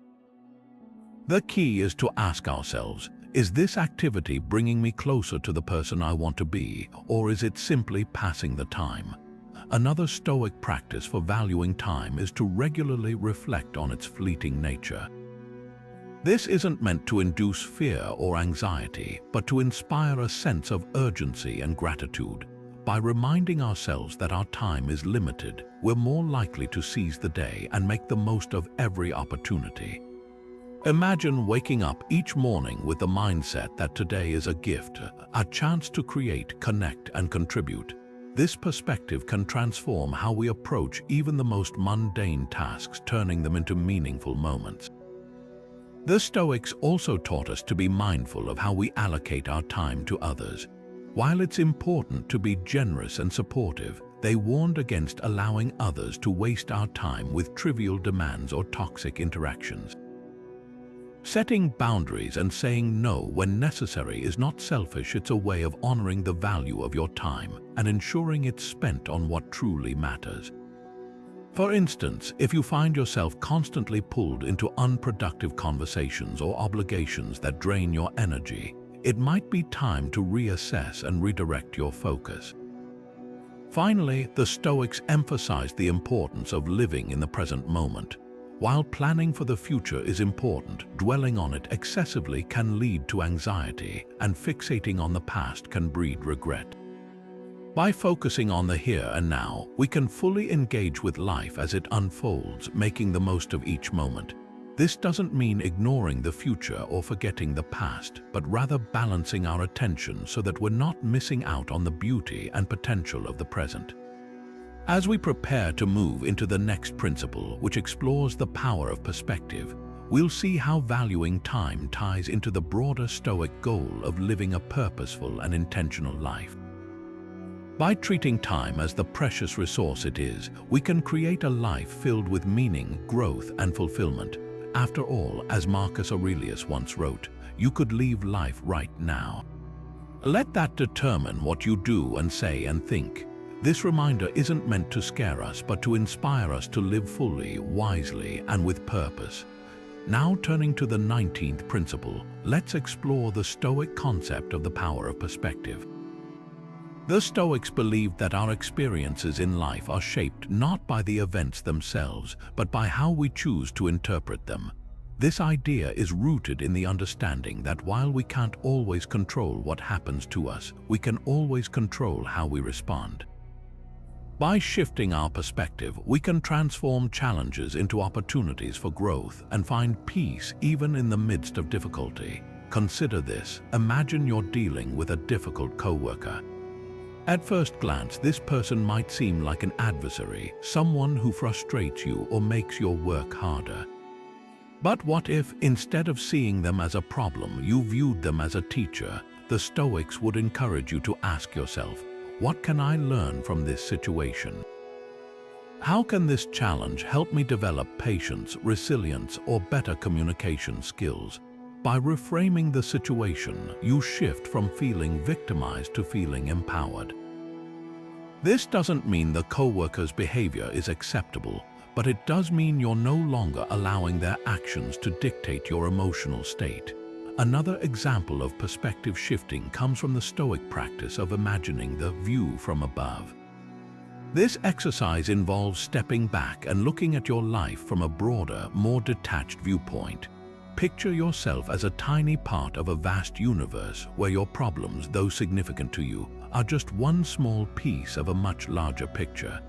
The key is to ask ourselves, is this activity bringing me closer to the person I want to be, or is it simply passing the time? Another Stoic practice for valuing time is to regularly reflect on its fleeting nature. This isn't meant to induce fear or anxiety, but to inspire a sense of urgency and gratitude. By reminding ourselves that our time is limited, we're more likely to seize the day and make the most of every opportunity. Imagine waking up each morning with the mindset that today is a gift, a chance to create, connect, and contribute. This perspective can transform how we approach even the most mundane tasks, turning them into meaningful moments. The Stoics also taught us to be mindful of how we allocate our time to others. While it's important to be generous and supportive, they warned against allowing others to waste our time with trivial demands or toxic interactions. Setting boundaries and saying no when necessary is not selfish, it's a way of honoring the value of your time and ensuring it's spent on what truly matters. For instance, if you find yourself constantly pulled into unproductive conversations or obligations that drain your energy, it might be time to reassess and redirect your focus. Finally, the Stoics emphasized the importance of living in the present moment. While planning for the future is important, dwelling on it excessively can lead to anxiety, and fixating on the past can breed regret. By focusing on the here and now, we can fully engage with life as it unfolds, making the most of each moment. This doesn't mean ignoring the future or forgetting the past, but rather balancing our attention so that we're not missing out on the beauty and potential of the present. As we prepare to move into the next principle, which explores the power of perspective, we'll see how valuing time ties into the broader Stoic goal of living a purposeful and intentional life. By treating time as the precious resource it is, we can create a life filled with meaning, growth, and fulfillment. After all, as Marcus Aurelius once wrote, you could leave life right now. Let that determine what you do and say and think. This reminder isn't meant to scare us, but to inspire us to live fully, wisely, and with purpose. Now turning to the 19th principle, let's explore the Stoic concept of the power of perspective. The Stoics believed that our experiences in life are shaped not by the events themselves, but by how we choose to interpret them. This idea is rooted in the understanding that while we can't always control what happens to us, we can always control how we respond. By shifting our perspective, we can transform challenges into opportunities for growth and find peace even in the midst of difficulty. Consider this. Imagine you're dealing with a difficult coworker. At first glance, this person might seem like an adversary, someone who frustrates you or makes your work harder. But what if, instead of seeing them as a problem, you viewed them as a teacher? The Stoics would encourage you to ask yourself, what can I learn from this situation? How can this challenge help me develop patience, resilience, or better communication skills? By reframing the situation, you shift from feeling victimized to feeling empowered. This doesn't mean the coworker's behavior is acceptable, but it does mean you're no longer allowing their actions to dictate your emotional state. Another example of perspective shifting comes from the Stoic practice of imagining the view from above. This exercise involves stepping back and looking at your life from a broader, more detached viewpoint. Picture yourself as a tiny part of a vast universe where your problems, though significant to you, are just one small piece of a much larger picture.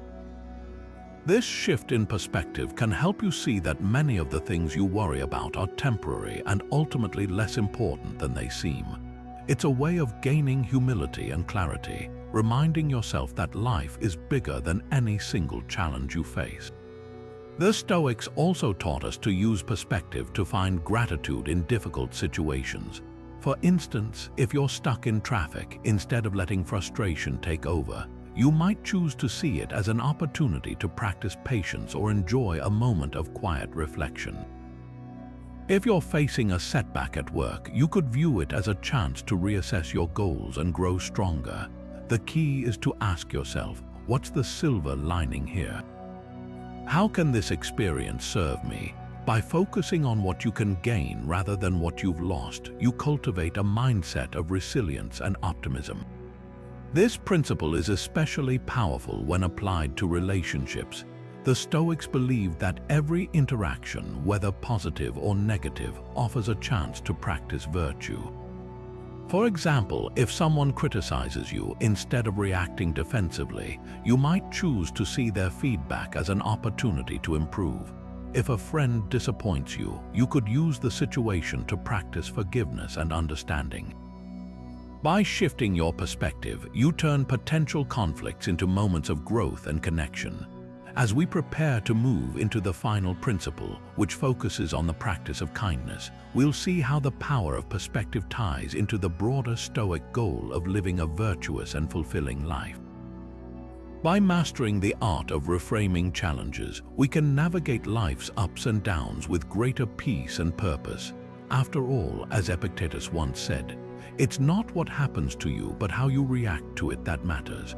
This shift in perspective can help you see that many of the things you worry about are temporary and ultimately less important than they seem. It's a way of gaining humility and clarity, reminding yourself that life is bigger than any single challenge you face. The Stoics also taught us to use perspective to find gratitude in difficult situations. For instance, if you're stuck in traffic, instead of letting frustration take over, you might choose to see it as an opportunity to practice patience or enjoy a moment of quiet reflection. If you're facing a setback at work, you could view it as a chance to reassess your goals and grow stronger. The key is to ask yourself, what's the silver lining here? How can this experience serve me? By focusing on what you can gain rather than what you've lost, you cultivate a mindset of resilience and optimism. This principle is especially powerful when applied to relationships. The Stoics believed that every interaction, whether positive or negative, offers a chance to practice virtue. For example, if someone criticizes you, instead of reacting defensively, you might choose to see their feedback as an opportunity to improve. If a friend disappoints you, you could use the situation to practice forgiveness and understanding. By shifting your perspective, you turn potential conflicts into moments of growth and connection. As we prepare to move into the final principle, which focuses on the practice of kindness, we'll see how the power of perspective ties into the broader Stoic goal of living a virtuous and fulfilling life. By mastering the art of reframing challenges, we can navigate life's ups and downs with greater peace and purpose. After all, as Epictetus once said, it's not what happens to you, but how you react to it that matters.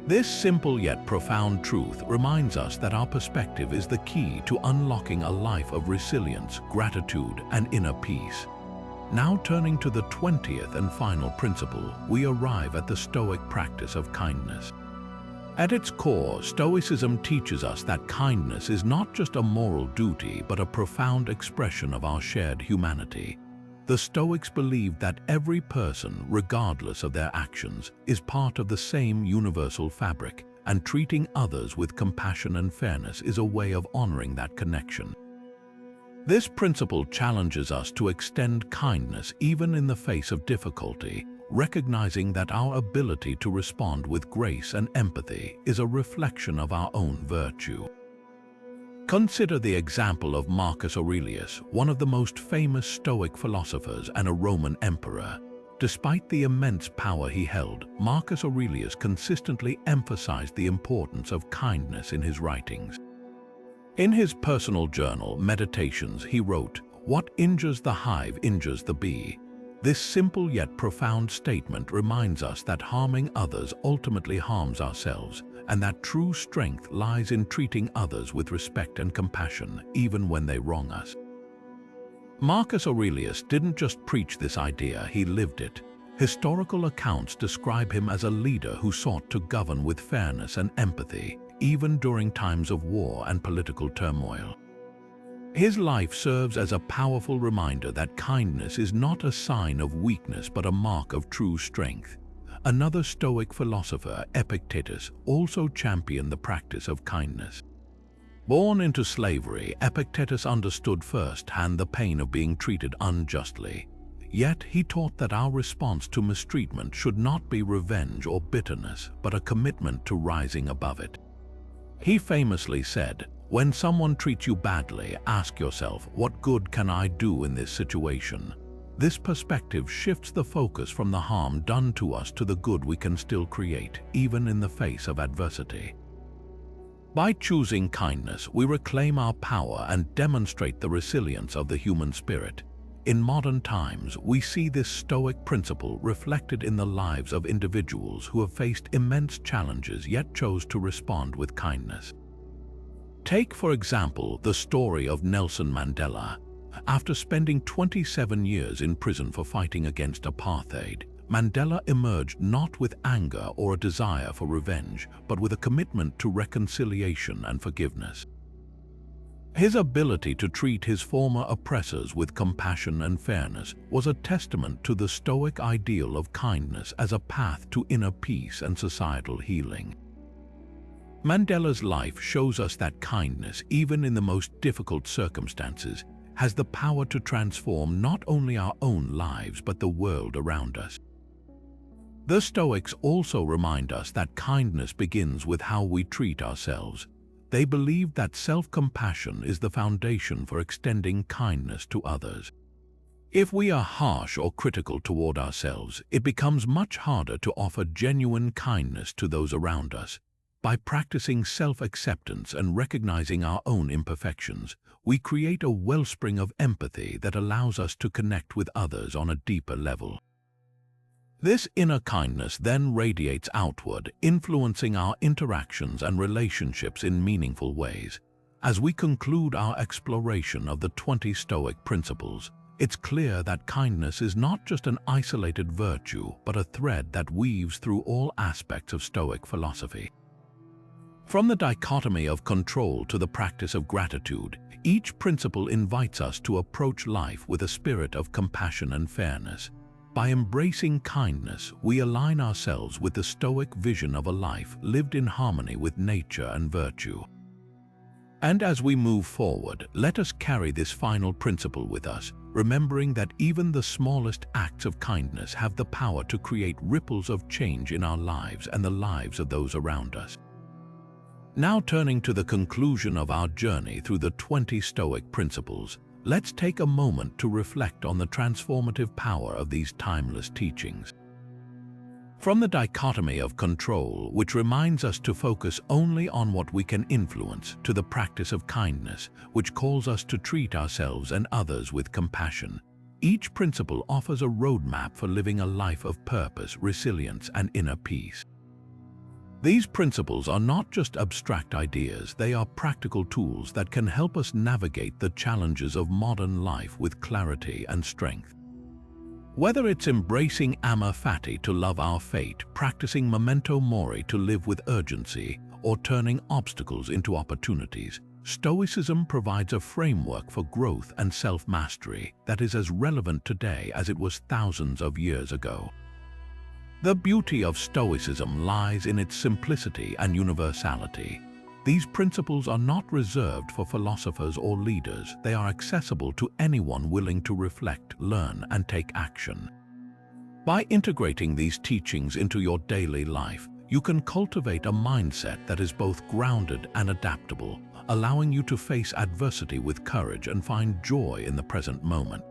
This simple yet profound truth reminds us that our perspective is the key to unlocking a life of resilience, gratitude, and inner peace. Now turning to the 20th and final principle, we arrive at the Stoic practice of kindness. At its core, Stoicism teaches us that kindness is not just a moral duty, but a profound expression of our shared humanity. The Stoics believed that every person, regardless of their actions, is part of the same universal fabric, and treating others with compassion and fairness is a way of honoring that connection. This principle challenges us to extend kindness even in the face of difficulty, recognizing that our ability to respond with grace and empathy is a reflection of our own virtue. Consider the example of Marcus Aurelius, one of the most famous Stoic philosophers and a Roman emperor. Despite the immense power he held, Marcus Aurelius consistently emphasized the importance of kindness in his writings. In his personal journal, Meditations, he wrote, "What injures the hive injures the bee." This simple yet profound statement reminds us that harming others ultimately harms ourselves, and that true strength lies in treating others with respect and compassion, even when they wrong us. Marcus Aurelius didn't just preach this idea, he lived it. Historical accounts describe him as a leader who sought to govern with fairness and empathy, even during times of war and political turmoil. His life serves as a powerful reminder that kindness is not a sign of weakness but a mark of true strength. Another Stoic philosopher, Epictetus, also championed the practice of kindness. Born into slavery, Epictetus understood firsthand the pain of being treated unjustly. Yet he taught that our response to mistreatment should not be revenge or bitterness, but a commitment to rising above it. He famously said, "When someone treats you badly, ask yourself, what good can I do in this situation?" This perspective shifts the focus from the harm done to us to the good we can still create, even in the face of adversity. By choosing kindness, we reclaim our power and demonstrate the resilience of the human spirit. In modern times, we see this Stoic principle reflected in the lives of individuals who have faced immense challenges yet chose to respond with kindness. Take, for example, the story of Nelson Mandela. After spending 27 years in prison for fighting against apartheid, Mandela emerged not with anger or a desire for revenge, but with a commitment to reconciliation and forgiveness. His ability to treat his former oppressors with compassion and fairness was a testament to the Stoic ideal of kindness as a path to inner peace and societal healing. Mandela's life shows us that kindness, even in the most difficult circumstances, has the power to transform not only our own lives but the world around us. The Stoics also remind us that kindness begins with how we treat ourselves. They believed that self-compassion is the foundation for extending kindness to others. If we are harsh or critical toward ourselves, it becomes much harder to offer genuine kindness to those around us. By practicing self-acceptance and recognizing our own imperfections, we create a wellspring of empathy that allows us to connect with others on a deeper level. This inner kindness then radiates outward, influencing our interactions and relationships in meaningful ways. As we conclude our exploration of the 20 Stoic principles, it's clear that kindness is not just an isolated virtue, but a thread that weaves through all aspects of Stoic philosophy. From the dichotomy of control to the practice of gratitude, each principle invites us to approach life with a spirit of compassion and fairness. By embracing kindness, we align ourselves with the Stoic vision of a life lived in harmony with nature and virtue. And as we move forward, let us carry this final principle with us, remembering that even the smallest acts of kindness have the power to create ripples of change in our lives and the lives of those around us. Now turning to the conclusion of our journey through the 20 Stoic principles, let's take a moment to reflect on the transformative power of these timeless teachings. From the dichotomy of control, which reminds us to focus only on what we can influence, to the practice of kindness, which calls us to treat ourselves and others with compassion, each principle offers a roadmap for living a life of purpose, resilience, and inner peace. These principles are not just abstract ideas, they are practical tools that can help us navigate the challenges of modern life with clarity and strength. Whether it's embracing Amor Fati to love our fate, practicing Memento Mori to live with urgency, or turning obstacles into opportunities, Stoicism provides a framework for growth and self-mastery that is as relevant today as it was thousands of years ago. The beauty of Stoicism lies in its simplicity and universality. These principles are not reserved for philosophers or leaders. They are accessible to anyone willing to reflect, learn, and take action. By integrating these teachings into your daily life, you can cultivate a mindset that is both grounded and adaptable, allowing you to face adversity with courage and find joy in the present moment.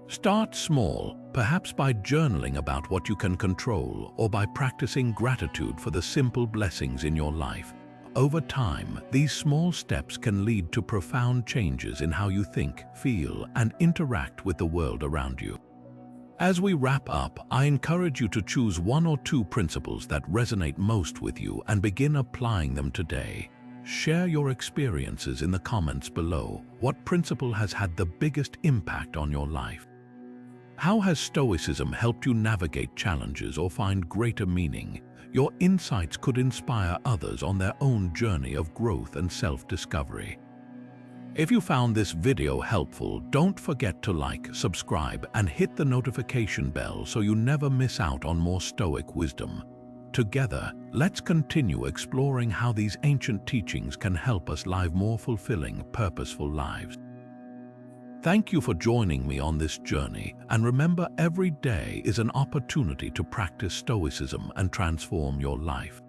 Start small, perhaps by journaling about what you can control or by practicing gratitude for the simple blessings in your life. Over time, these small steps can lead to profound changes in how you think, feel, and interact with the world around you. As we wrap up, I encourage you to choose one or two principles that resonate most with you and begin applying them today. Share your experiences in the comments below. What principle has had the biggest impact on your life? How has Stoicism helped you navigate challenges or find greater meaning? Your insights could inspire others on their own journey of growth and self-discovery. If you found this video helpful, don't forget to like, subscribe, and hit the notification bell so you never miss out on more Stoic wisdom. Together, let's continue exploring how these ancient teachings can help us live more fulfilling, purposeful lives. Thank you for joining me on this journey, and remember, every day is an opportunity to practice Stoicism and transform your life.